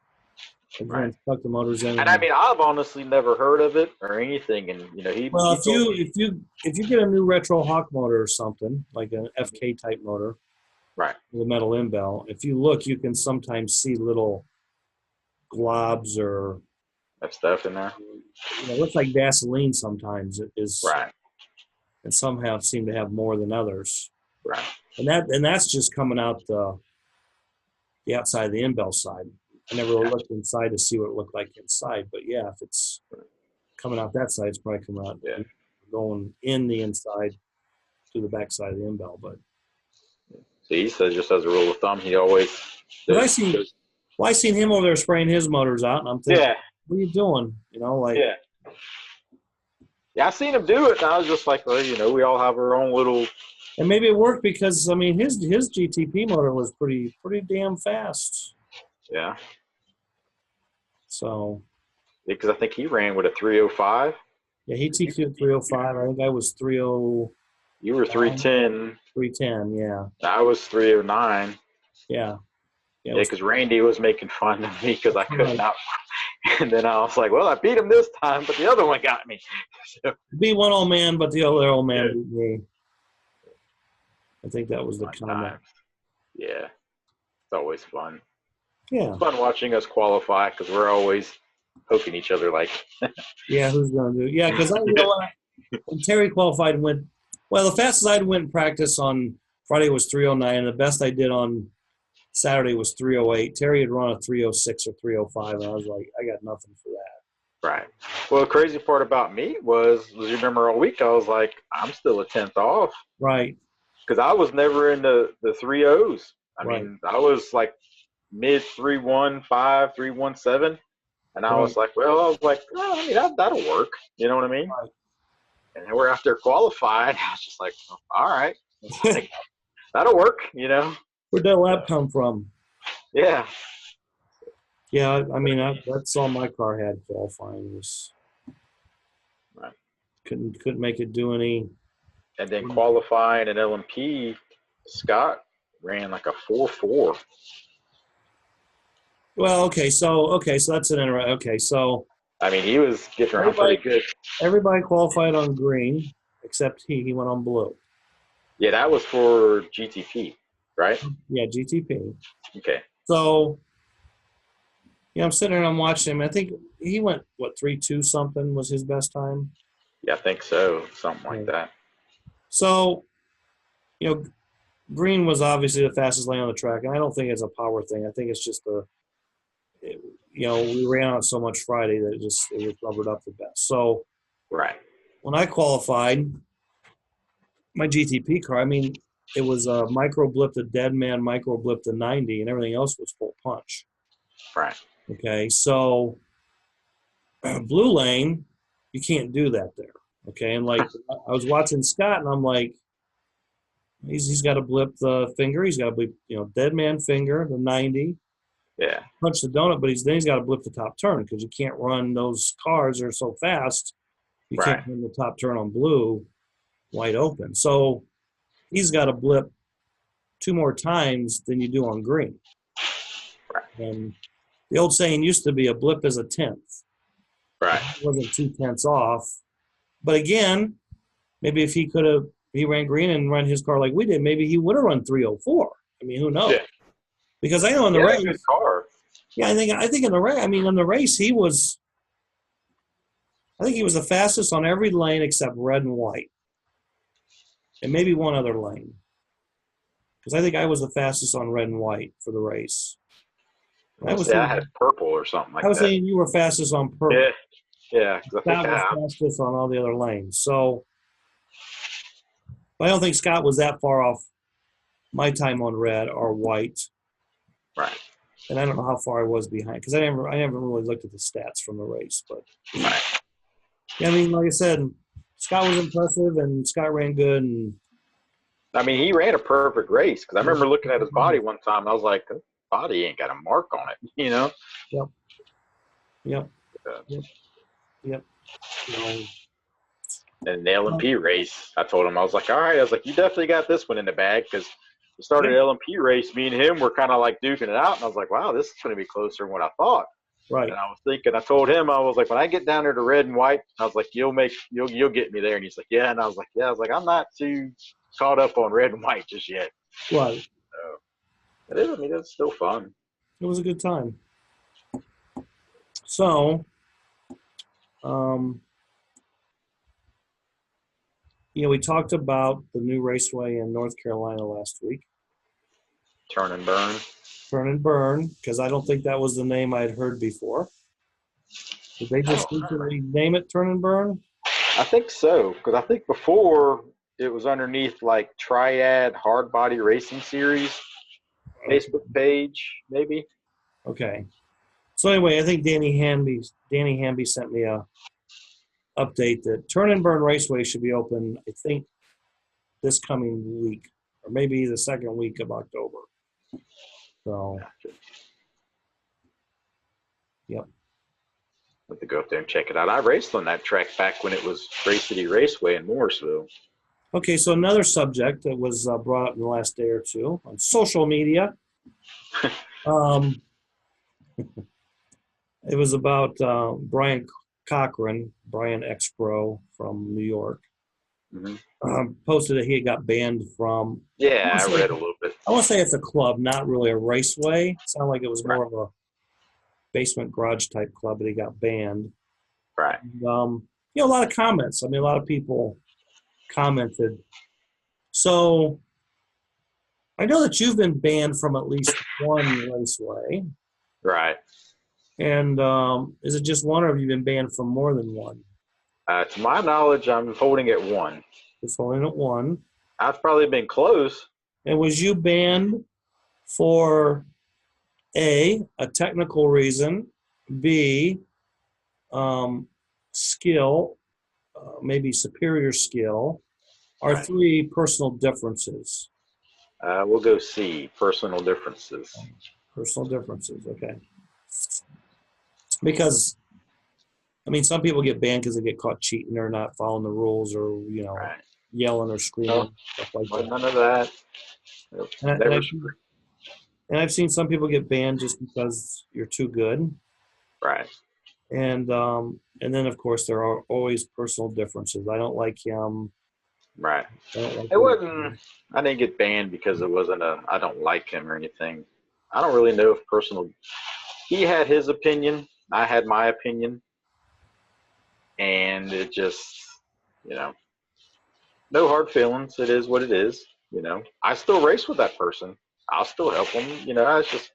Speaker 1: stuck the motors in.
Speaker 2: And I mean, I've honestly never heard of it or anything. And
Speaker 1: if you get a new retro Hawk motor or something like an FK type motor,
Speaker 2: right,
Speaker 1: with a metal end bell, if you look, you can sometimes see little globs or
Speaker 2: that stuff in there.
Speaker 1: It looks like gasoline sometimes. It is
Speaker 2: right,
Speaker 1: and some seem to have more than others.
Speaker 2: Right,
Speaker 1: and that's just coming out the outside of the end bell side. I never really looked inside to see what it looked like inside, but yeah, if it's coming out that side, it's probably coming out going in the inside to the back side of the end bell. But
Speaker 2: he says, just as a rule of thumb, he always.
Speaker 1: But I seen him over there spraying his motors out, and I'm thinking, what are you doing?
Speaker 2: Yeah, I seen him do it, and I was just like, well, we all have our own little.
Speaker 1: And maybe it worked because his GTP motor was pretty damn fast.
Speaker 2: Yeah.
Speaker 1: So.
Speaker 2: Because I think he ran with a 305.
Speaker 1: Yeah, he TQ'd 305. I think I was 30.
Speaker 2: You were 310.
Speaker 1: 310, yeah.
Speaker 2: I was 309.
Speaker 1: Yeah.
Speaker 2: Yeah, because Randy was making fun of me because I couldn't out. And then I was like, well, I beat him this time, but the other one got me. So.
Speaker 1: Beat one old man, but the other old man beat me. I think that was the comment.
Speaker 2: Yeah. It's always fun.
Speaker 1: Yeah.
Speaker 2: It's fun watching us qualify because we're always poking each other like.
Speaker 1: Yeah, who's going to do? Yeah, because you know what? When Terry qualified and went, well, the fastest I'd went in practice on Friday was 3:09, and the best I did on Saturday was 3:08. Terry had run a 3:06 or 3:05, and I was like, I got nothing for that.
Speaker 2: Right. Well, the crazy part about me was you remember all week I was like, I'm still a tenth off.
Speaker 1: Right.
Speaker 2: Because I was never in the 3.0s. I
Speaker 1: Right.
Speaker 2: mean, I was like mid 3:15, 3:17. And I was like, well, I mean, that'll work. You know what I mean?
Speaker 1: Right.
Speaker 2: And then we're out there qualified. I was just like, oh, all right. Like, that'll work, you know?
Speaker 1: Where'd that lap come from?
Speaker 2: Yeah.
Speaker 1: Yeah, I mean, that's all my car had qualifying was
Speaker 2: Right.
Speaker 1: couldn't make it do any.
Speaker 2: And then qualifying in LMP, Scott ran like a 4.4.
Speaker 1: Well, okay, so that's an interesting. Okay, so
Speaker 2: I mean, he was getting around pretty good.
Speaker 1: Everybody qualified on green except he went on blue.
Speaker 2: Yeah, that was for GTP, right?
Speaker 1: Yeah, GTP.
Speaker 2: Okay.
Speaker 1: So, yeah, I'm sitting there and I'm watching him. I think he went, 3.2 something was his best time?
Speaker 2: Yeah, I think so. Something like that.
Speaker 1: So, green was obviously the fastest lane on the track, and I don't think it's a power thing. I think it's just we ran on so much Friday that it recovered up the best. So,
Speaker 2: right.
Speaker 1: When I qualified, my GTP car, I mean, it was a micro blip to dead man, micro blip to 90, and everything else was full punch.
Speaker 2: Right.
Speaker 1: Okay, so blue lane, you can't do that there. Okay, and like I was watching Scott, and I'm like, he's got to blip the finger, he's got to blip, dead man finger, the 90.
Speaker 2: Yeah.
Speaker 1: Punch the donut, but then he's got to blip the top turn because you can't run those cars. They're so fast. You can't run the top turn on blue wide open. So he's got to blip 2 more times than you do on green.
Speaker 2: Right.
Speaker 1: And the old saying used to be a blip is a tenth.
Speaker 2: Right.
Speaker 1: It wasn't 2 tenths off. But again, maybe if he ran green and run his car like we did, maybe he would have run 3:04. I mean, who knows?
Speaker 2: Yeah.
Speaker 1: Because I know in the race,
Speaker 2: good car.
Speaker 1: Yeah, I think in the race. I mean, in the race, he was the fastest on every lane except red and white, and maybe one other lane. Because I think I was the fastest on red and white for the race.
Speaker 2: I had purple or something like that.
Speaker 1: I was saying you were fastest on purple.
Speaker 2: Yeah. Because I think
Speaker 1: Scott was fastest on all the other lanes. So I don't think Scott was that far off my time on red or white.
Speaker 2: Right.
Speaker 1: And I don't know how far I was behind because I never really looked at the stats from the race. But
Speaker 2: right.
Speaker 1: Yeah, I mean, like I said, Scott was impressive and Scott ran good. And
Speaker 2: I mean, he ran a perfect race because I remember looking at his body one time and I was like, his body ain't got a mark on it, you know?
Speaker 1: Yep.
Speaker 2: And the LMP race, I told him, I was like, all right. I was like, you definitely got this one in the bag because we started an LMP race. Me and him were kind of like duking it out. And I was like, wow, this is going to be closer than what I thought.
Speaker 1: Right.
Speaker 2: And I was thinking, I told him, I was like, when I get down there to red and white, I was like, you'll get me there. And he's like, yeah. And I was like, yeah. I was like, I'm not too caught up on red and white just yet.
Speaker 1: Right.
Speaker 2: So, it's still fun.
Speaker 1: It was a good time. So, we talked about the new raceway in North Carolina last week.
Speaker 2: Turn and Burn.
Speaker 1: Turn and Burn, because I don't think that was the name I'd heard before. Did they just recently name it Turn and Burn?
Speaker 2: I think so, because I think before it was underneath like Triad Hard Body Racing Series Facebook page, maybe.
Speaker 1: Okay. So anyway, I think Danny Hamby sent me a update that Turn and Burn Raceway should be open, I think, this coming week, or maybe the second week of October. So, yep.
Speaker 2: Have to go up there and check it out. I raced on that track back when it was Race City Raceway in Morrisville.
Speaker 1: Okay, so another subject that was brought up in the last day or two on social media. It was about Brian Cochran, Brian X-Pro from New York.
Speaker 2: Mm-hmm.
Speaker 1: Posted that he got banned from.
Speaker 2: Yeah, I read a little bit.
Speaker 1: I want to say it's a club, not really a raceway. It sounded like it was more of basement garage type club, but he got banned.
Speaker 2: Right.
Speaker 1: And, a lot of comments. I mean, a lot of people commented. So I know that you've been banned from at least one raceway.
Speaker 2: Right.
Speaker 1: And is it just one, or have you been banned from more than one?
Speaker 2: To my knowledge, I'm holding at one.
Speaker 1: Just holding at one.
Speaker 2: I've probably been close.
Speaker 1: And was you banned for A, a technical reason, B, skill, maybe superior skill, or
Speaker 2: Right.
Speaker 1: 3, personal differences?
Speaker 2: We'll go C, personal differences.
Speaker 1: Personal differences, okay. Because, I mean, some people get banned because they get caught cheating or not following the rules or,
Speaker 2: Right.
Speaker 1: yelling or screaming, stuff like
Speaker 2: Well,
Speaker 1: that.
Speaker 2: none of that. Nope.
Speaker 1: And
Speaker 2: Never.
Speaker 1: I've seen some people get banned just because you're too good.
Speaker 2: Right.
Speaker 1: And then, of course, there are always personal differences. I don't like him.
Speaker 2: Right.
Speaker 1: I don't like
Speaker 2: It wasn't. I didn't get banned because it wasn't a. I don't like him or anything. I don't really know if personal. He had his opinion. I had my opinion, and it just, no hard feelings. It is what it is. I still race with that person. I'll still help him. It's just,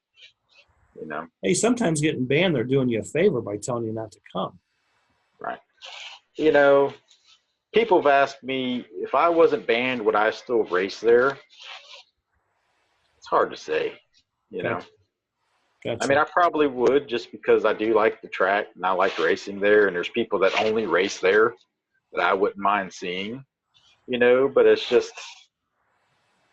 Speaker 1: Hey, sometimes getting banned, they're doing you a favor by telling you not to come.
Speaker 2: right. People have asked me if I wasn't banned, would I still race there? It's hard to say.
Speaker 1: Gotcha.
Speaker 2: I mean, I probably would just because I do like the track and I like racing there. And there's people that only race there that I wouldn't mind seeing, but it's just,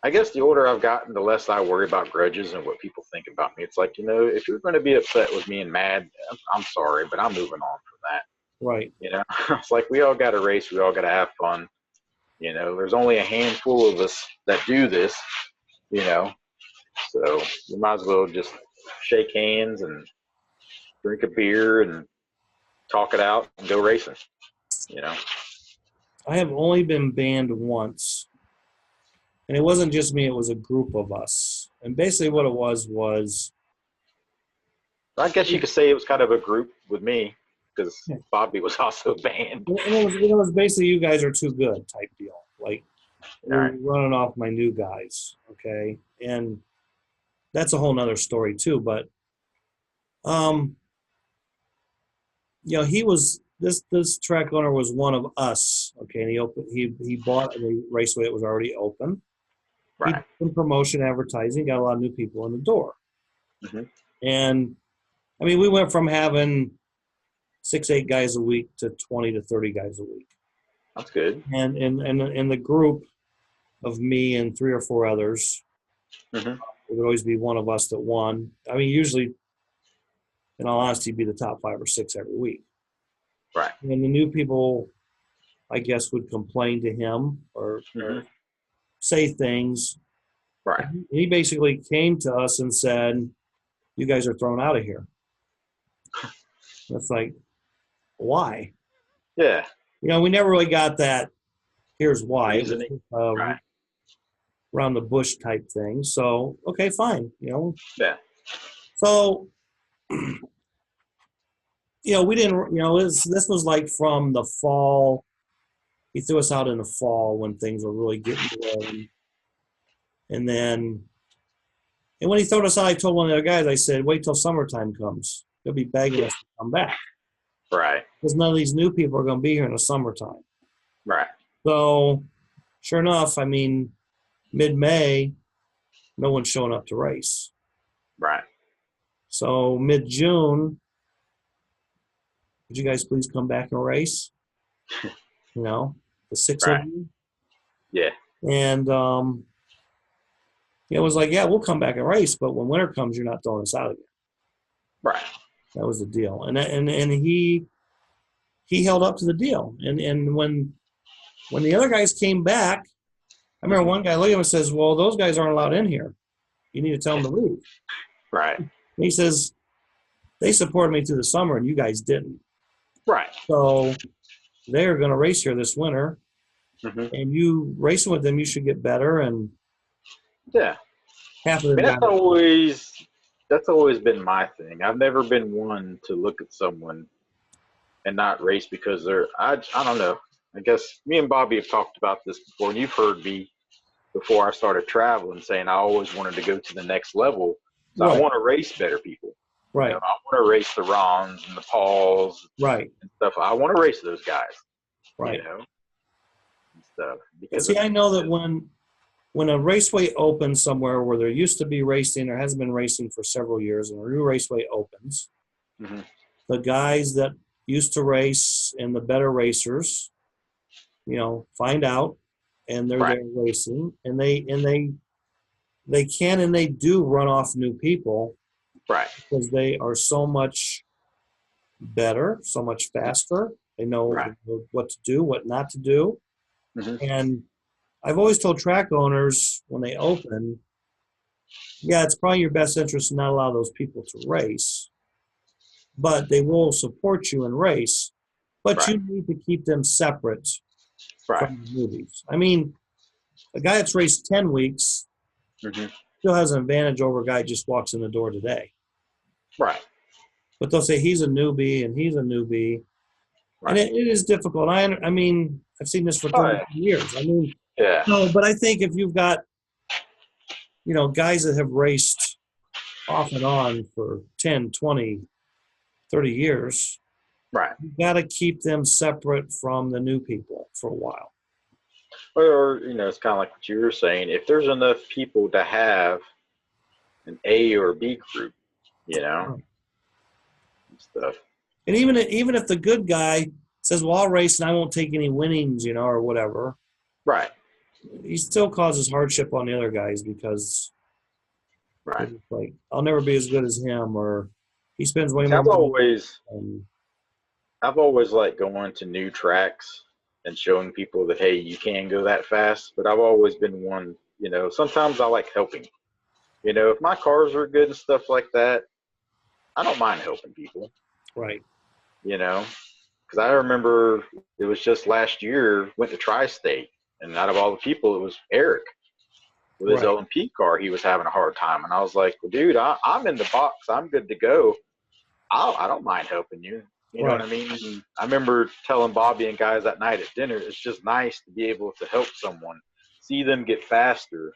Speaker 2: I guess the older I've gotten, the less I worry about grudges and what people think about me. It's like, if you're going to be upset with me and mad, I'm sorry, but I'm moving on from that.
Speaker 1: Right.
Speaker 2: It's like we all got to race. We all got to have fun. There's only a handful of us that do this, so you might as well just shake hands and drink a beer and talk it out and go racing,
Speaker 1: I have only been banned once. And it wasn't just me, it was a group of us. And basically what it was
Speaker 2: I guess you could say it was kind of a group with me because Bobby was also banned.
Speaker 1: it was basically you guys are too good type deal. Like,
Speaker 2: Right.
Speaker 1: you're running off my new guys, okay? And that's a whole nother story too. But, he was this track owner was one of us, okay? And he bought a raceway that was already open. He
Speaker 2: Right.
Speaker 1: did some promotion advertising, got a lot of new people in the door.
Speaker 2: Mm-hmm.
Speaker 1: And I mean, we went from having 6-8 guys a week to 20 to 30 guys a week.
Speaker 2: That's good.
Speaker 1: And in the group of me and 3 or 4 others,
Speaker 2: Mm-hmm.
Speaker 1: it would always be one of us that won. I mean, usually, in all honesty, be the top 5 or 6 every week.
Speaker 2: Right.
Speaker 1: And the new people, I guess, would complain to him or say things.
Speaker 2: Right.
Speaker 1: He basically came to us and said, "You guys are thrown out of here." That's like, why?
Speaker 2: Yeah.
Speaker 1: We never really got that. Here's why. It was,
Speaker 2: Reasoning. Right.
Speaker 1: around the bush type thing. So, okay, fine.
Speaker 2: Yeah.
Speaker 1: So, we didn't. This was like from the fall. He threw us out in the fall when things were really getting going. And then, when he threw us out, I told one of the other guys, I said, "Wait till summertime comes. They'll be begging us to come back
Speaker 2: Right.
Speaker 1: because none of these new people are going to be here in the summertime."
Speaker 2: Right.
Speaker 1: So, sure enough, I mean, mid-May, no one's showing up to race.
Speaker 2: Right.
Speaker 1: So mid-June, would you guys please come back and race? The 6
Speaker 2: Right.
Speaker 1: of you.
Speaker 2: Yeah.
Speaker 1: And it was like, yeah, we'll come back and race, but when winter comes, you're not throwing us out again.
Speaker 2: Right.
Speaker 1: That was the deal. And he held up to the deal. And when the other guys came back, I remember one guy looked at him and says, "Well, those guys aren't allowed in here. You need to tell them to leave."
Speaker 2: Right.
Speaker 1: And he says, "They supported me through the summer and you guys didn't.
Speaker 2: Right.
Speaker 1: So they're going to race here this winter.
Speaker 2: Mm-hmm.
Speaker 1: And you racing with them, you should get better." And
Speaker 2: Yeah.
Speaker 1: half of
Speaker 2: I
Speaker 1: them
Speaker 2: mean,
Speaker 1: guys,
Speaker 2: that's always that's always been my thing. I've never been one to look at someone and not race because I don't know. I guess me and Bobby have talked about this before, and you've heard me before I started traveling saying I always wanted to go to the next level. So I
Speaker 1: Right,
Speaker 2: want to race better people. You know,
Speaker 1: right,
Speaker 2: I want to race the Rons and the Pauls
Speaker 1: right,
Speaker 2: and stuff. I want to race those guys, you
Speaker 1: right.
Speaker 2: know, and stuff
Speaker 1: And
Speaker 2: because
Speaker 1: see,
Speaker 2: it's
Speaker 1: I know that when a raceway opens somewhere where there used to be racing or has been racing for several years, and a new raceway opens,
Speaker 2: mhm,
Speaker 1: the guys that used to race and the better racers, find out, and they're
Speaker 2: right,
Speaker 1: there racing, and they can and they do run off new people
Speaker 2: right,
Speaker 1: because they are so much better, so much faster. They know
Speaker 2: right,
Speaker 1: what to do, what not to do.
Speaker 2: hmm,
Speaker 1: And I've always told track owners when they open, yeah, it's probably your best interest to not allow those people to race, but they will support you in race. But
Speaker 2: right,
Speaker 1: you need to keep them separate
Speaker 2: right,
Speaker 1: from the movies. I mean, a guy that's raced 10 weeks
Speaker 2: hmm,
Speaker 1: still has an advantage over a guy who just walks in the door today.
Speaker 2: right,
Speaker 1: But they'll say he's a newbie and he's a newbie. And
Speaker 2: right.
Speaker 1: it is difficult. I mean, I've seen this for
Speaker 2: Oh
Speaker 1: 30
Speaker 2: yeah,
Speaker 1: years. I mean,
Speaker 2: yeah,
Speaker 1: no, but I think if you've got, guys that have raced off and on for 10, 20, 30 years,
Speaker 2: right.
Speaker 1: you got to keep them separate from the new people for a while.
Speaker 2: Or it's kind of like what you were saying. If there's enough people to have an A or B group, you know,
Speaker 1: Right.
Speaker 2: and stuff.
Speaker 1: And even if the good guy says, "Well, I'll race and I won't take any winnings," or whatever,
Speaker 2: Right,
Speaker 1: he still causes hardship on the other guys because they're
Speaker 2: right.
Speaker 1: just like, "I'll never be as good as him," or he spends way
Speaker 2: See,
Speaker 1: more
Speaker 2: I've
Speaker 1: money.
Speaker 2: always,
Speaker 1: And,
Speaker 2: I've always liked going to new tracks and showing people that hey, you can go that fast. But I've always been one. Sometimes I like helping. If my cars are good and stuff like that, I don't mind helping people.
Speaker 1: right,
Speaker 2: You know, because I remember it was just last year went to Tri-State, and out of all the people, it was Eric with his
Speaker 1: right,
Speaker 2: LMP car. He was having a hard time, and I was like, well, "Dude, I'm in the box. I'm good to go. I don't mind helping you." You know what
Speaker 1: right,
Speaker 2: I mean? And I remember telling Bobby and guys that night at dinner, it's just nice to be able to help someone, see them get faster,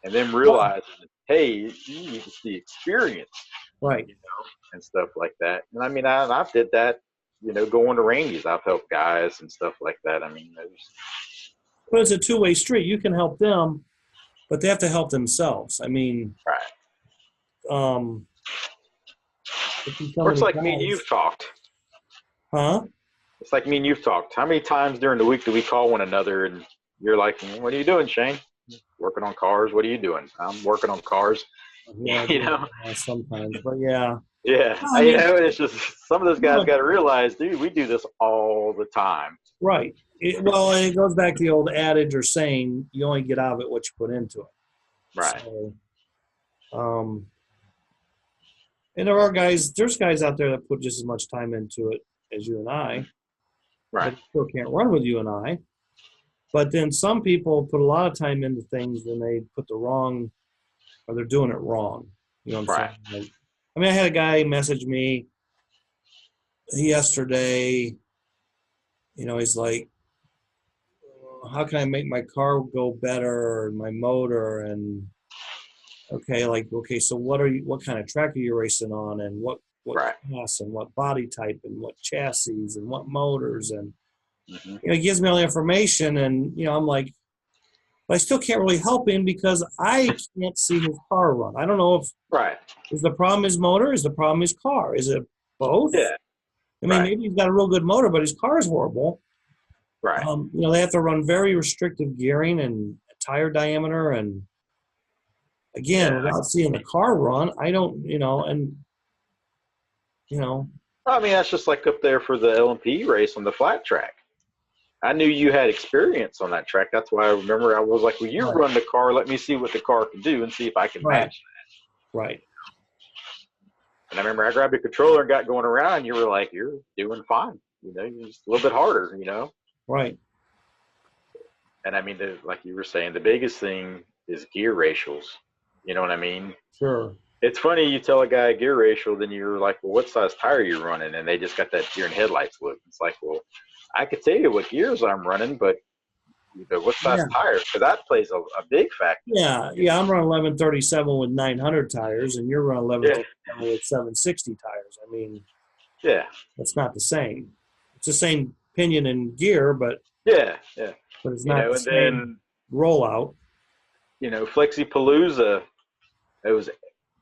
Speaker 2: and then
Speaker 1: right,
Speaker 2: realize, hey, you need to see experience,
Speaker 1: right.
Speaker 2: and stuff like that. And I mean, I've did that, going to Randy's. I've helped guys and stuff like that. I mean,
Speaker 1: But it's a two-way street. You can help them, but they have to help themselves. I mean,
Speaker 2: right.
Speaker 1: um, if you tell
Speaker 2: Or
Speaker 1: me
Speaker 2: it's
Speaker 1: the
Speaker 2: like me and
Speaker 1: guys,
Speaker 2: you've talked.
Speaker 1: huh?
Speaker 2: It's like me and you've talked. How many times during the week do we call one another and you're like, what are you doing, Shane? Working on cars. What are you doing? I'm working on cars.
Speaker 1: Yeah, I
Speaker 2: you
Speaker 1: do
Speaker 2: know?
Speaker 1: sometimes, but yeah.
Speaker 2: Yeah.
Speaker 1: No, I mean,
Speaker 2: It's just some of those guys
Speaker 1: no,
Speaker 2: got to realize, dude, we do this all the time.
Speaker 1: right. Well, and it goes back to the old adage or saying, you only get out of it what you put into it.
Speaker 2: Right.
Speaker 1: So, um, and there's guys out there that put just as much time into it as you and I,
Speaker 2: Right.
Speaker 1: but still can't run with you and I. But then some people put a lot of time into things and they put the wrong, or they're doing it wrong. You know what I'm
Speaker 2: Right.
Speaker 1: saying? Like, I mean, I had a guy message me yesterday. He's like, how can I make my car go better, or my motor, and okay, so what kind of track are you racing on, and what
Speaker 2: Right.
Speaker 1: class, and what body type, and what chassis, and what motors, and
Speaker 2: Hmm.
Speaker 1: he gives me all the information, and I'm like, but I still can't really help him because I can't see his car run. I don't know if
Speaker 2: Right.
Speaker 1: is the problem his motor, is the problem his car, is it both?
Speaker 2: Yeah.
Speaker 1: I mean,
Speaker 2: Right.
Speaker 1: maybe he's got a real good motor, but his car is horrible.
Speaker 2: Right.
Speaker 1: They have to run very restrictive gearing and tire diameter, and again,
Speaker 2: Yeah.
Speaker 1: without seeing the car run, I don't, and you know,
Speaker 2: I mean, that's just like up there for the LMP race on the flat track. I knew you had experience on that track. That's why I remember I was like, well, you
Speaker 1: right,
Speaker 2: run the car. Let me see what the car can do and see if I can
Speaker 1: right,
Speaker 2: match.
Speaker 1: right,
Speaker 2: And I remember I grabbed the controller and got going around. And you were like, you're doing fine. You're just a little bit harder.
Speaker 1: right,
Speaker 2: And I mean, like you were saying, the biggest thing is gear ratios. You know what I mean?
Speaker 1: sure,
Speaker 2: It's funny you tell a guy a gear ratio, then you're like, well, what size tire you running? And they just got that deer in headlights look. It's like, well, I could tell you what gears I'm running, but what size
Speaker 1: Yeah.
Speaker 2: tire? Because that plays a big factor.
Speaker 1: Yeah. I'm running 1137 with 900 tires, and you're running
Speaker 2: Yeah.
Speaker 1: 1137 with 760 tires. I mean,
Speaker 2: Yeah.
Speaker 1: that's not the same. It's the same pinion and gear, but
Speaker 2: Yeah.
Speaker 1: it's not the
Speaker 2: And
Speaker 1: same
Speaker 2: then,
Speaker 1: rollout.
Speaker 2: Flexipalooza, it was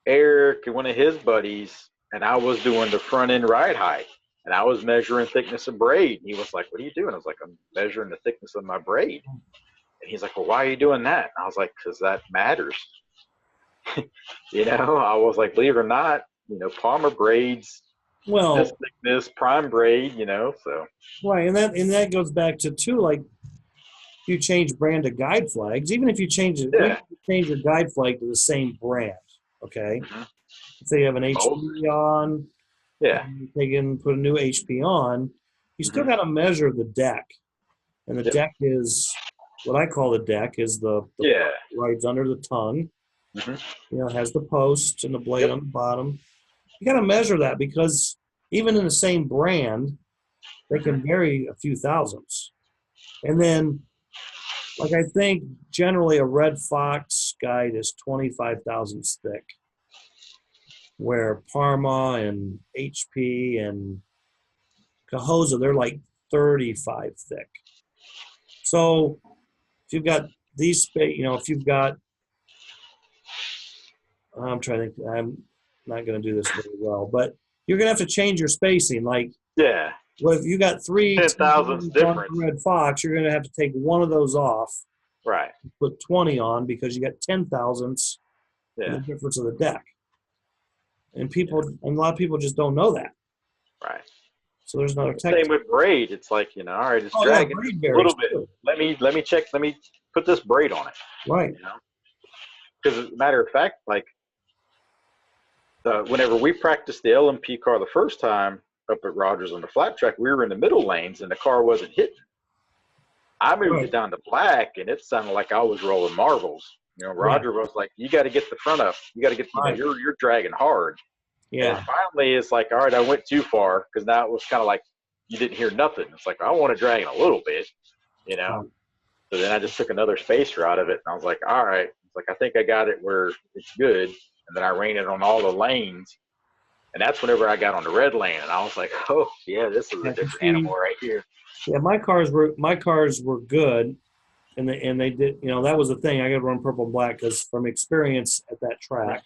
Speaker 2: Eric and one of his buddies, and I was doing the front end ride height, and I was measuring thickness of braid. And he was like, "What are you doing?" I was like, "I'm measuring the thickness of my braid." And he's like, "Well, why are you doing that?" And I was like, "Because that matters." I was like, believe it or not, Palmer braids,
Speaker 1: Well,
Speaker 2: this thickness, prime braid, so.
Speaker 1: right, and that goes back to too, like you change brand to guide flags, even if you change it,
Speaker 2: Yeah.
Speaker 1: change your guide flag to the same brand. Okay,
Speaker 2: Mhm.
Speaker 1: say you have an
Speaker 2: Oh,
Speaker 1: HP on,
Speaker 2: yeah.
Speaker 1: and you take and put a new HP on, you still
Speaker 2: Mhm.
Speaker 1: got to measure the deck, and the
Speaker 2: Yep.
Speaker 1: deck is what I call the deck is the
Speaker 2: Yeah.
Speaker 1: rides under the tongue.
Speaker 2: Mhm.
Speaker 1: It has the post and the blade
Speaker 2: Yep.
Speaker 1: on the bottom. You got to measure that because even in the same brand, they can vary a few thousandths. And then, like I think generally a Red Fox guide is 25 thousandths thick, where Parma and HP and Cahoza, they're like 35 thick. So if you've got these, if you've got, I'm trying to think, I'm not going to do this very well, but you're going to have to change your spacing. Like,
Speaker 2: Yeah.
Speaker 1: well, if you got
Speaker 2: 10 thousandths difference.
Speaker 1: Red Fox, you're going to have to take one of those off,
Speaker 2: Right.
Speaker 1: put 20 on because you got 10 thousandths for
Speaker 2: Yeah.
Speaker 1: the difference of the deck. And a lot of people just don't know that.
Speaker 2: Right.
Speaker 1: So there's another tech.
Speaker 2: Same with braid. It's like, all right, it's
Speaker 1: Oh,
Speaker 2: dragging
Speaker 1: braid
Speaker 2: a
Speaker 1: varies
Speaker 2: little bit.
Speaker 1: too.
Speaker 2: Let me check. Let me put this braid on it.
Speaker 1: Right.
Speaker 2: Because as a matter of fact, like whenever we practiced the LMP car the first time up at Rogers on the flat track, we were in the middle lanes and the car wasn't hitting. I moved it down to black, and it sounded like I was rolling marbles. Roger was like, "You got to get the front up. You got to get. You're dragging hard."
Speaker 1: Yeah.
Speaker 2: And finally, it's like, all right, I went too far because now it was kind of like you didn't hear nothing. It's like I want to drag it a little bit, So then I just took another spacer out of it, and I was like, all right. It's like I think I got it where it's good, and then I ran it on all the lanes, and that's whenever I got on the red lane, and I was like, oh yeah, this is a different animal right here.
Speaker 1: Yeah, my cars were good, and they did. That was the thing. I got to run purple and black because from experience at that track.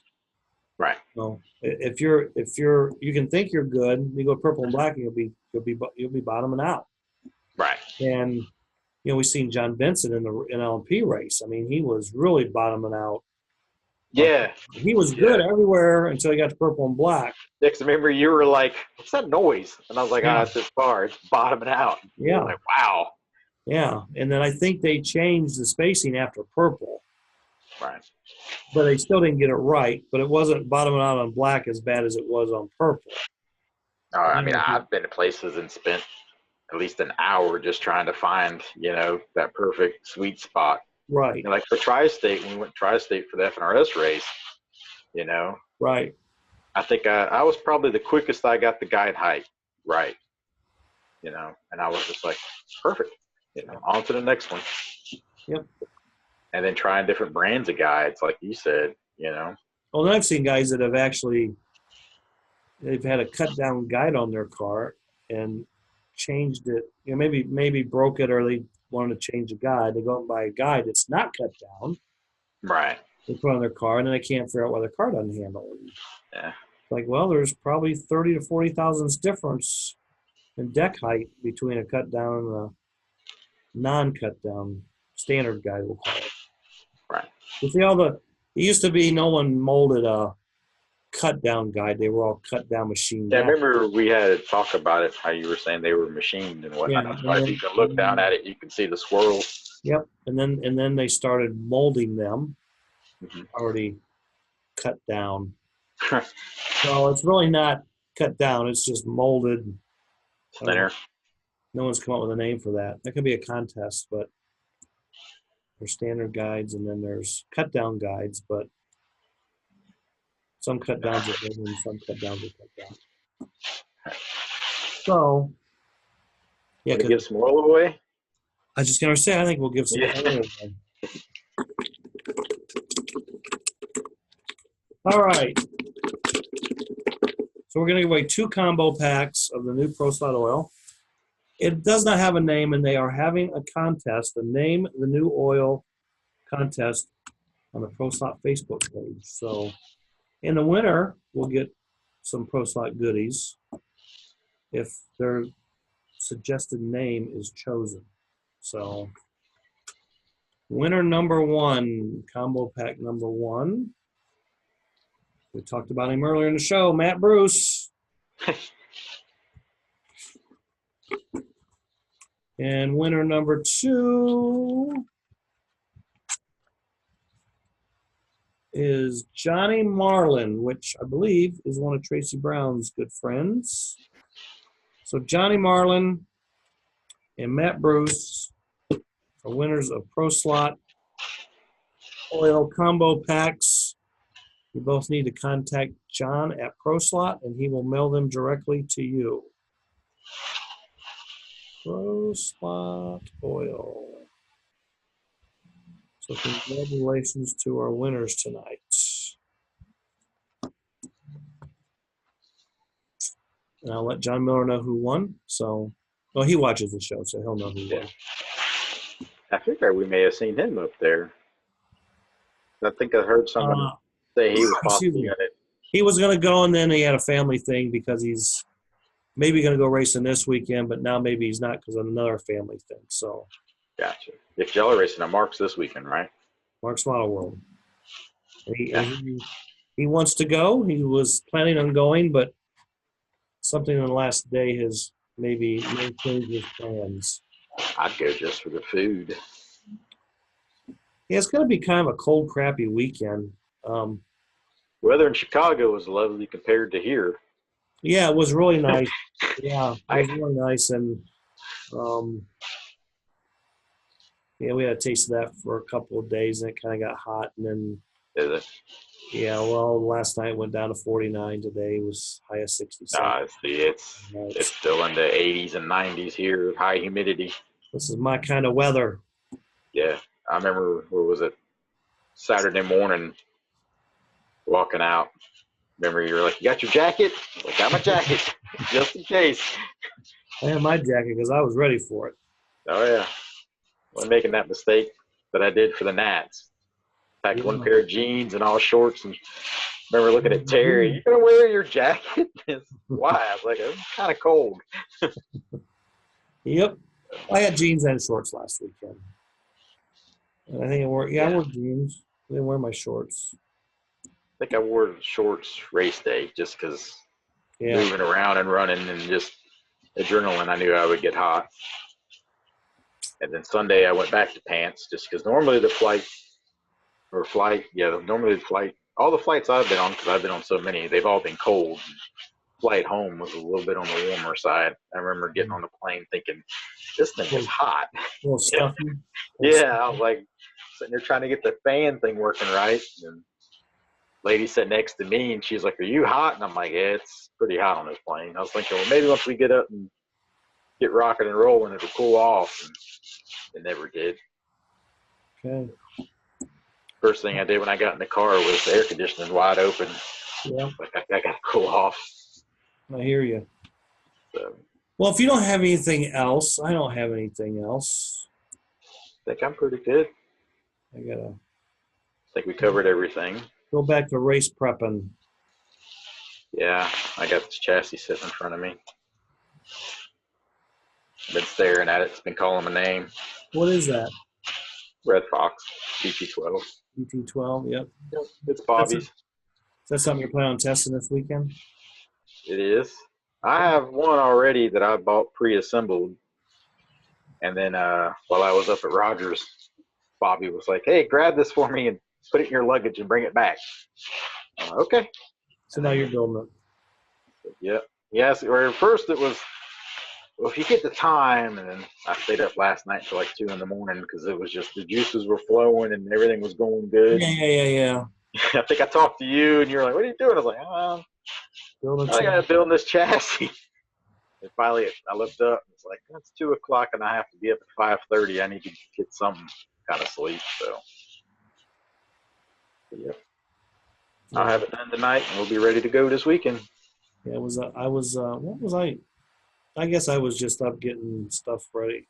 Speaker 2: Right.
Speaker 1: So if you can think you're good, you go purple and black, and you'll be bottoming out.
Speaker 2: Right.
Speaker 1: And we seen John Benson in the LMP race. I mean, he was really bottoming out.
Speaker 2: Yeah.
Speaker 1: He was good everywhere until he got to purple and black.
Speaker 2: Yeah, because remember you were like, "What's that noise?" And I was like, "It's this car. It's bottoming out."
Speaker 1: Yeah.
Speaker 2: Like, wow.
Speaker 1: Yeah, and then I think they changed the spacing after purple.
Speaker 2: Right.
Speaker 1: But they still didn't get it right. But it wasn't bottoming out on black as bad as it was on purple.
Speaker 2: I mean, I've been to places and spent at least an hour just trying to find, that perfect sweet spot.
Speaker 1: Right.
Speaker 2: Like for Tri-State, when we went Tri-State for the FNRS race,
Speaker 1: Right.
Speaker 2: I think I was probably the quickest I got the guide height right, and I was just like, perfect, on to the next one.
Speaker 1: Yep.
Speaker 2: And then trying different brands of guides, like you said,
Speaker 1: Well, then I've seen guys that have they've had a cut down guide on their car and changed it. Maybe broke it, or they wanted to change the guide. They go out and buy a guide that's not cut down.
Speaker 2: Right.
Speaker 1: They put on their car, and then they can't figure out why their car doesn't handle it.
Speaker 2: Yeah.
Speaker 1: Like, well, there's probably 30 to 40 thousandths difference in deck height between a cut down and a non-cut down standard guide, we'll call it.
Speaker 2: Right.
Speaker 1: You see, it used to be no one molded a cut down guide. They were all cut down machine.
Speaker 2: Yeah, I remember we had to talk about it, how you were saying they were machined and whatnot.
Speaker 1: Yeah,
Speaker 2: That's why if you can look down at it, you can see the swirls.
Speaker 1: Yep. And then they started molding them, already cut down. So it's really not cut down. It's just molded.
Speaker 2: Thinner.
Speaker 1: No one's come up with a name for that. That could be a contest, but there's standard guides and then there's cut down guides. But Some cut downs are big and some cut downs are cut down. So, yeah,
Speaker 2: Gonna give some oil away.
Speaker 1: I was just gonna say I think we'll give some.
Speaker 2: Yeah.
Speaker 1: oil away. All right. So we're gonna give away 2 combo packs of the new ProSlot oil. It does not have a name, and they are having a contest, the Name the New Oil contest on the ProSlot Facebook page. So in the winter, we'll get some ProSlot goodies if their suggested name is chosen. So winner number 1, combo pack number 1. We talked about him earlier in the show, Matt Bruce. And winner number 2 is Johnny Marlin, which I believe is one of Tracy Brown's good friends. So Johnny Marlin and Matt Bruce are winners of ProSlot oil combo packs. You both need to contact John at ProSlot, and he will mail them directly to you. ProSlot oil. So congratulations to our winners tonight. And I'll let John Miller know who won. So, well, he watches the show, so he'll know who won.
Speaker 2: I figure we may have seen him up there. I think I heard someone say he was possibly in it.
Speaker 1: He was going to go, and then he had a family thing because he's maybe going to go racing this weekend, but now maybe he's not because of another family thing. So,
Speaker 2: gotcha. If y'all are racing at Mark's this weekend, right?
Speaker 1: Mark's Model World. He wants to go. He was planning on going, but something in the last day has maybe changed his plans.
Speaker 2: I'd go just for the food.
Speaker 1: Yeah, it's going to be kind of a cold, crappy weekend.
Speaker 2: Weather in Chicago was lovely compared to here.
Speaker 1: Yeah, it was really nice. Yeah, it was really nice. And, yeah, we had a taste of that for a couple of days, and it kind of got hot. And then,
Speaker 2: Is it?
Speaker 1: yeah, well, last night went down to 49. Today was high of 67.
Speaker 2: It's still in the 80s and 90s here, high humidity.
Speaker 1: This is my kind of weather.
Speaker 2: Yeah, I remember, what was it, Saturday morning, walking out. Remember, you were like, "You got your jacket?" I was like, "Got my jacket, just in case."
Speaker 1: I had my jacket because I was ready for it.
Speaker 2: Oh, yeah. Wasn't making that mistake that I did for the Nats. Packed one pair of jeans and all shorts, and remember looking at Terry, "You gonna wear your jacket?" Why? I was like, "It's kind of cold."
Speaker 1: Yep. I had jeans and shorts last weekend. And I think I wore jeans. I didn't wear my shorts.
Speaker 2: I think I wore shorts race day just because moving around and running and just adrenaline, I knew I would get hot. And then Sunday I went back to pants just because normally the flight, all the flights I've been on, because I've been on so many, they've all been cold. Flight home was a little bit on the warmer side. I remember getting on the plane thinking, this thing is hot.
Speaker 1: A little stuffy.
Speaker 2: Yeah, I was like sitting there trying to get the fan thing working right. And lady sat next to me, and she's like, "Are you hot?" And I'm like, "Yeah, it's pretty hot on this plane." I was thinking, well, maybe once we get up and get rocking and rolling, it'll cool off. And it never did.
Speaker 1: Okay.
Speaker 2: First thing I did when I got in the car was the air conditioning wide open.
Speaker 1: Yeah.
Speaker 2: Like, I got to cool off.
Speaker 1: I hear you.
Speaker 2: So,
Speaker 1: well, if you don't have anything else, I don't have anything else.
Speaker 2: I think I'm pretty good.
Speaker 1: I got to
Speaker 2: think we covered everything.
Speaker 1: Go back to race prepping.
Speaker 2: Yeah, I got this chassis sitting in front of me. Been staring at it. It's been calling my name.
Speaker 1: What is that?
Speaker 2: Red Fox, BT12.
Speaker 1: BT12, yep.
Speaker 2: It's Bobby's.
Speaker 1: Is that something you're planning on testing this weekend?
Speaker 2: It is. I have one already that I bought pre-assembled. And then while I was up at Rogers, Bobby was like, "Hey, grab this for me and put it in your luggage and bring it back." I'm like, okay.
Speaker 1: So now you're building it.
Speaker 2: Yep. Yes. Or at first it was, well, if you get the time, and then I stayed up last night till like 2 a.m. because it was just the juices were flowing and everything was going good.
Speaker 1: Yeah.
Speaker 2: I think I talked to you, and you're like, "What are you doing?" I was like,
Speaker 1: Build a
Speaker 2: "I gotta
Speaker 1: chassis.
Speaker 2: build this chassis." And finally, I looked up. And it's like it's 2 o'clock, and I have to be up at 5:30. I need to get some kind of sleep. So, yeah, I'll have it done tonight, and we'll be ready to go this weekend.
Speaker 1: Yeah, it was. I was. What was I? I guess I was just up getting stuff ready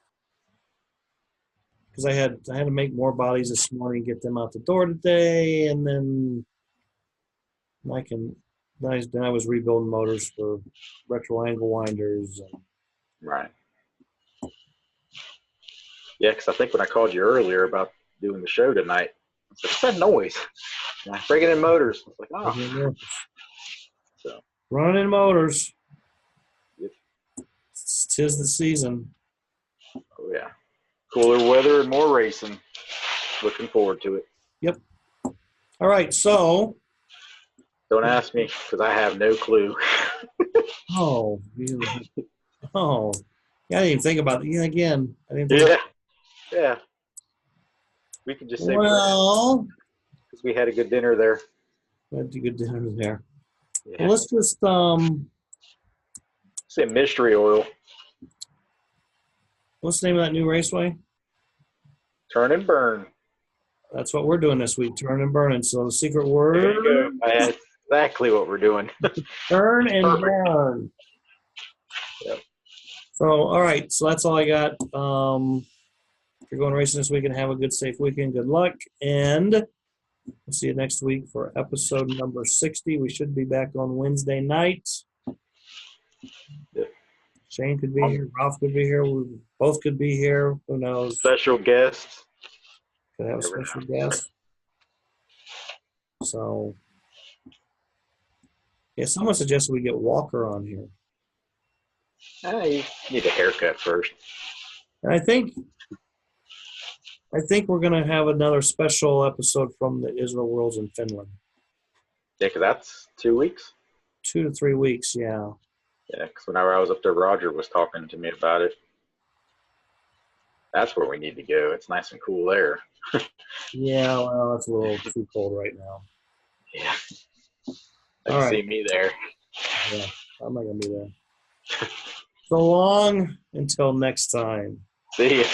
Speaker 1: because I had to make more bodies this morning, get them out the door today, and then I can. Then I was rebuilding motors for retro angle winders. And,
Speaker 2: Right. Yeah, because I think when I called you earlier about doing the show tonight, I said, "What's that noise?" Bringing in motors. I was like, "Oh." So,
Speaker 1: running in motors.
Speaker 2: yep.
Speaker 1: Tis the season.
Speaker 2: Oh yeah. Cooler weather and more racing. Looking forward to it.
Speaker 1: Yep. All right. So.
Speaker 2: Don't ask me because I have no clue.
Speaker 1: Oh. Oh. Yeah, I didn't even think about it. Yeah, again. I didn't think.
Speaker 2: Yeah. Yeah. We can just say
Speaker 1: Well,
Speaker 2: because we had a good dinner there.
Speaker 1: we had a good dinner there.
Speaker 2: Yeah.
Speaker 1: Well, let's just
Speaker 2: Say mystery oil.
Speaker 1: what's the name of that new raceway?
Speaker 2: Turn and burn.
Speaker 1: That's what we're doing this week. Turn and burning. So the secret
Speaker 2: There
Speaker 1: word.
Speaker 2: you go. That's exactly what we're doing.
Speaker 1: Turn and
Speaker 2: Perfect.
Speaker 1: burn.
Speaker 2: Yep.
Speaker 1: So all right. So that's all I got. If you're going racing this weekend, have a good, safe weekend. Good luck, and we'll see you next week for episode number 60. We should be back on Wednesday night.
Speaker 2: Yep.
Speaker 1: Shane could be here. Ralph could be here. We both could be here. Who knows?
Speaker 2: Special guests.
Speaker 1: Could have a
Speaker 2: Never
Speaker 1: special
Speaker 2: know.
Speaker 1: guest. So, yeah, someone suggested we get Walker on here.
Speaker 2: You need a haircut first.
Speaker 1: And I think we're going to have another special episode from the Israel Worlds in Finland.
Speaker 2: Yeah, because that's 2 weeks.
Speaker 1: 2 to 3 weeks, yeah.
Speaker 2: Yeah, because whenever I was up there, Roger was talking to me about it. That's where we need to go. It's nice and cool there.
Speaker 1: Yeah, well, it's a little too cold right now.
Speaker 2: Yeah.
Speaker 1: All
Speaker 2: I
Speaker 1: right.
Speaker 2: see me there.
Speaker 1: Yeah, I'm not going to be there. So long until next time.
Speaker 2: See ya.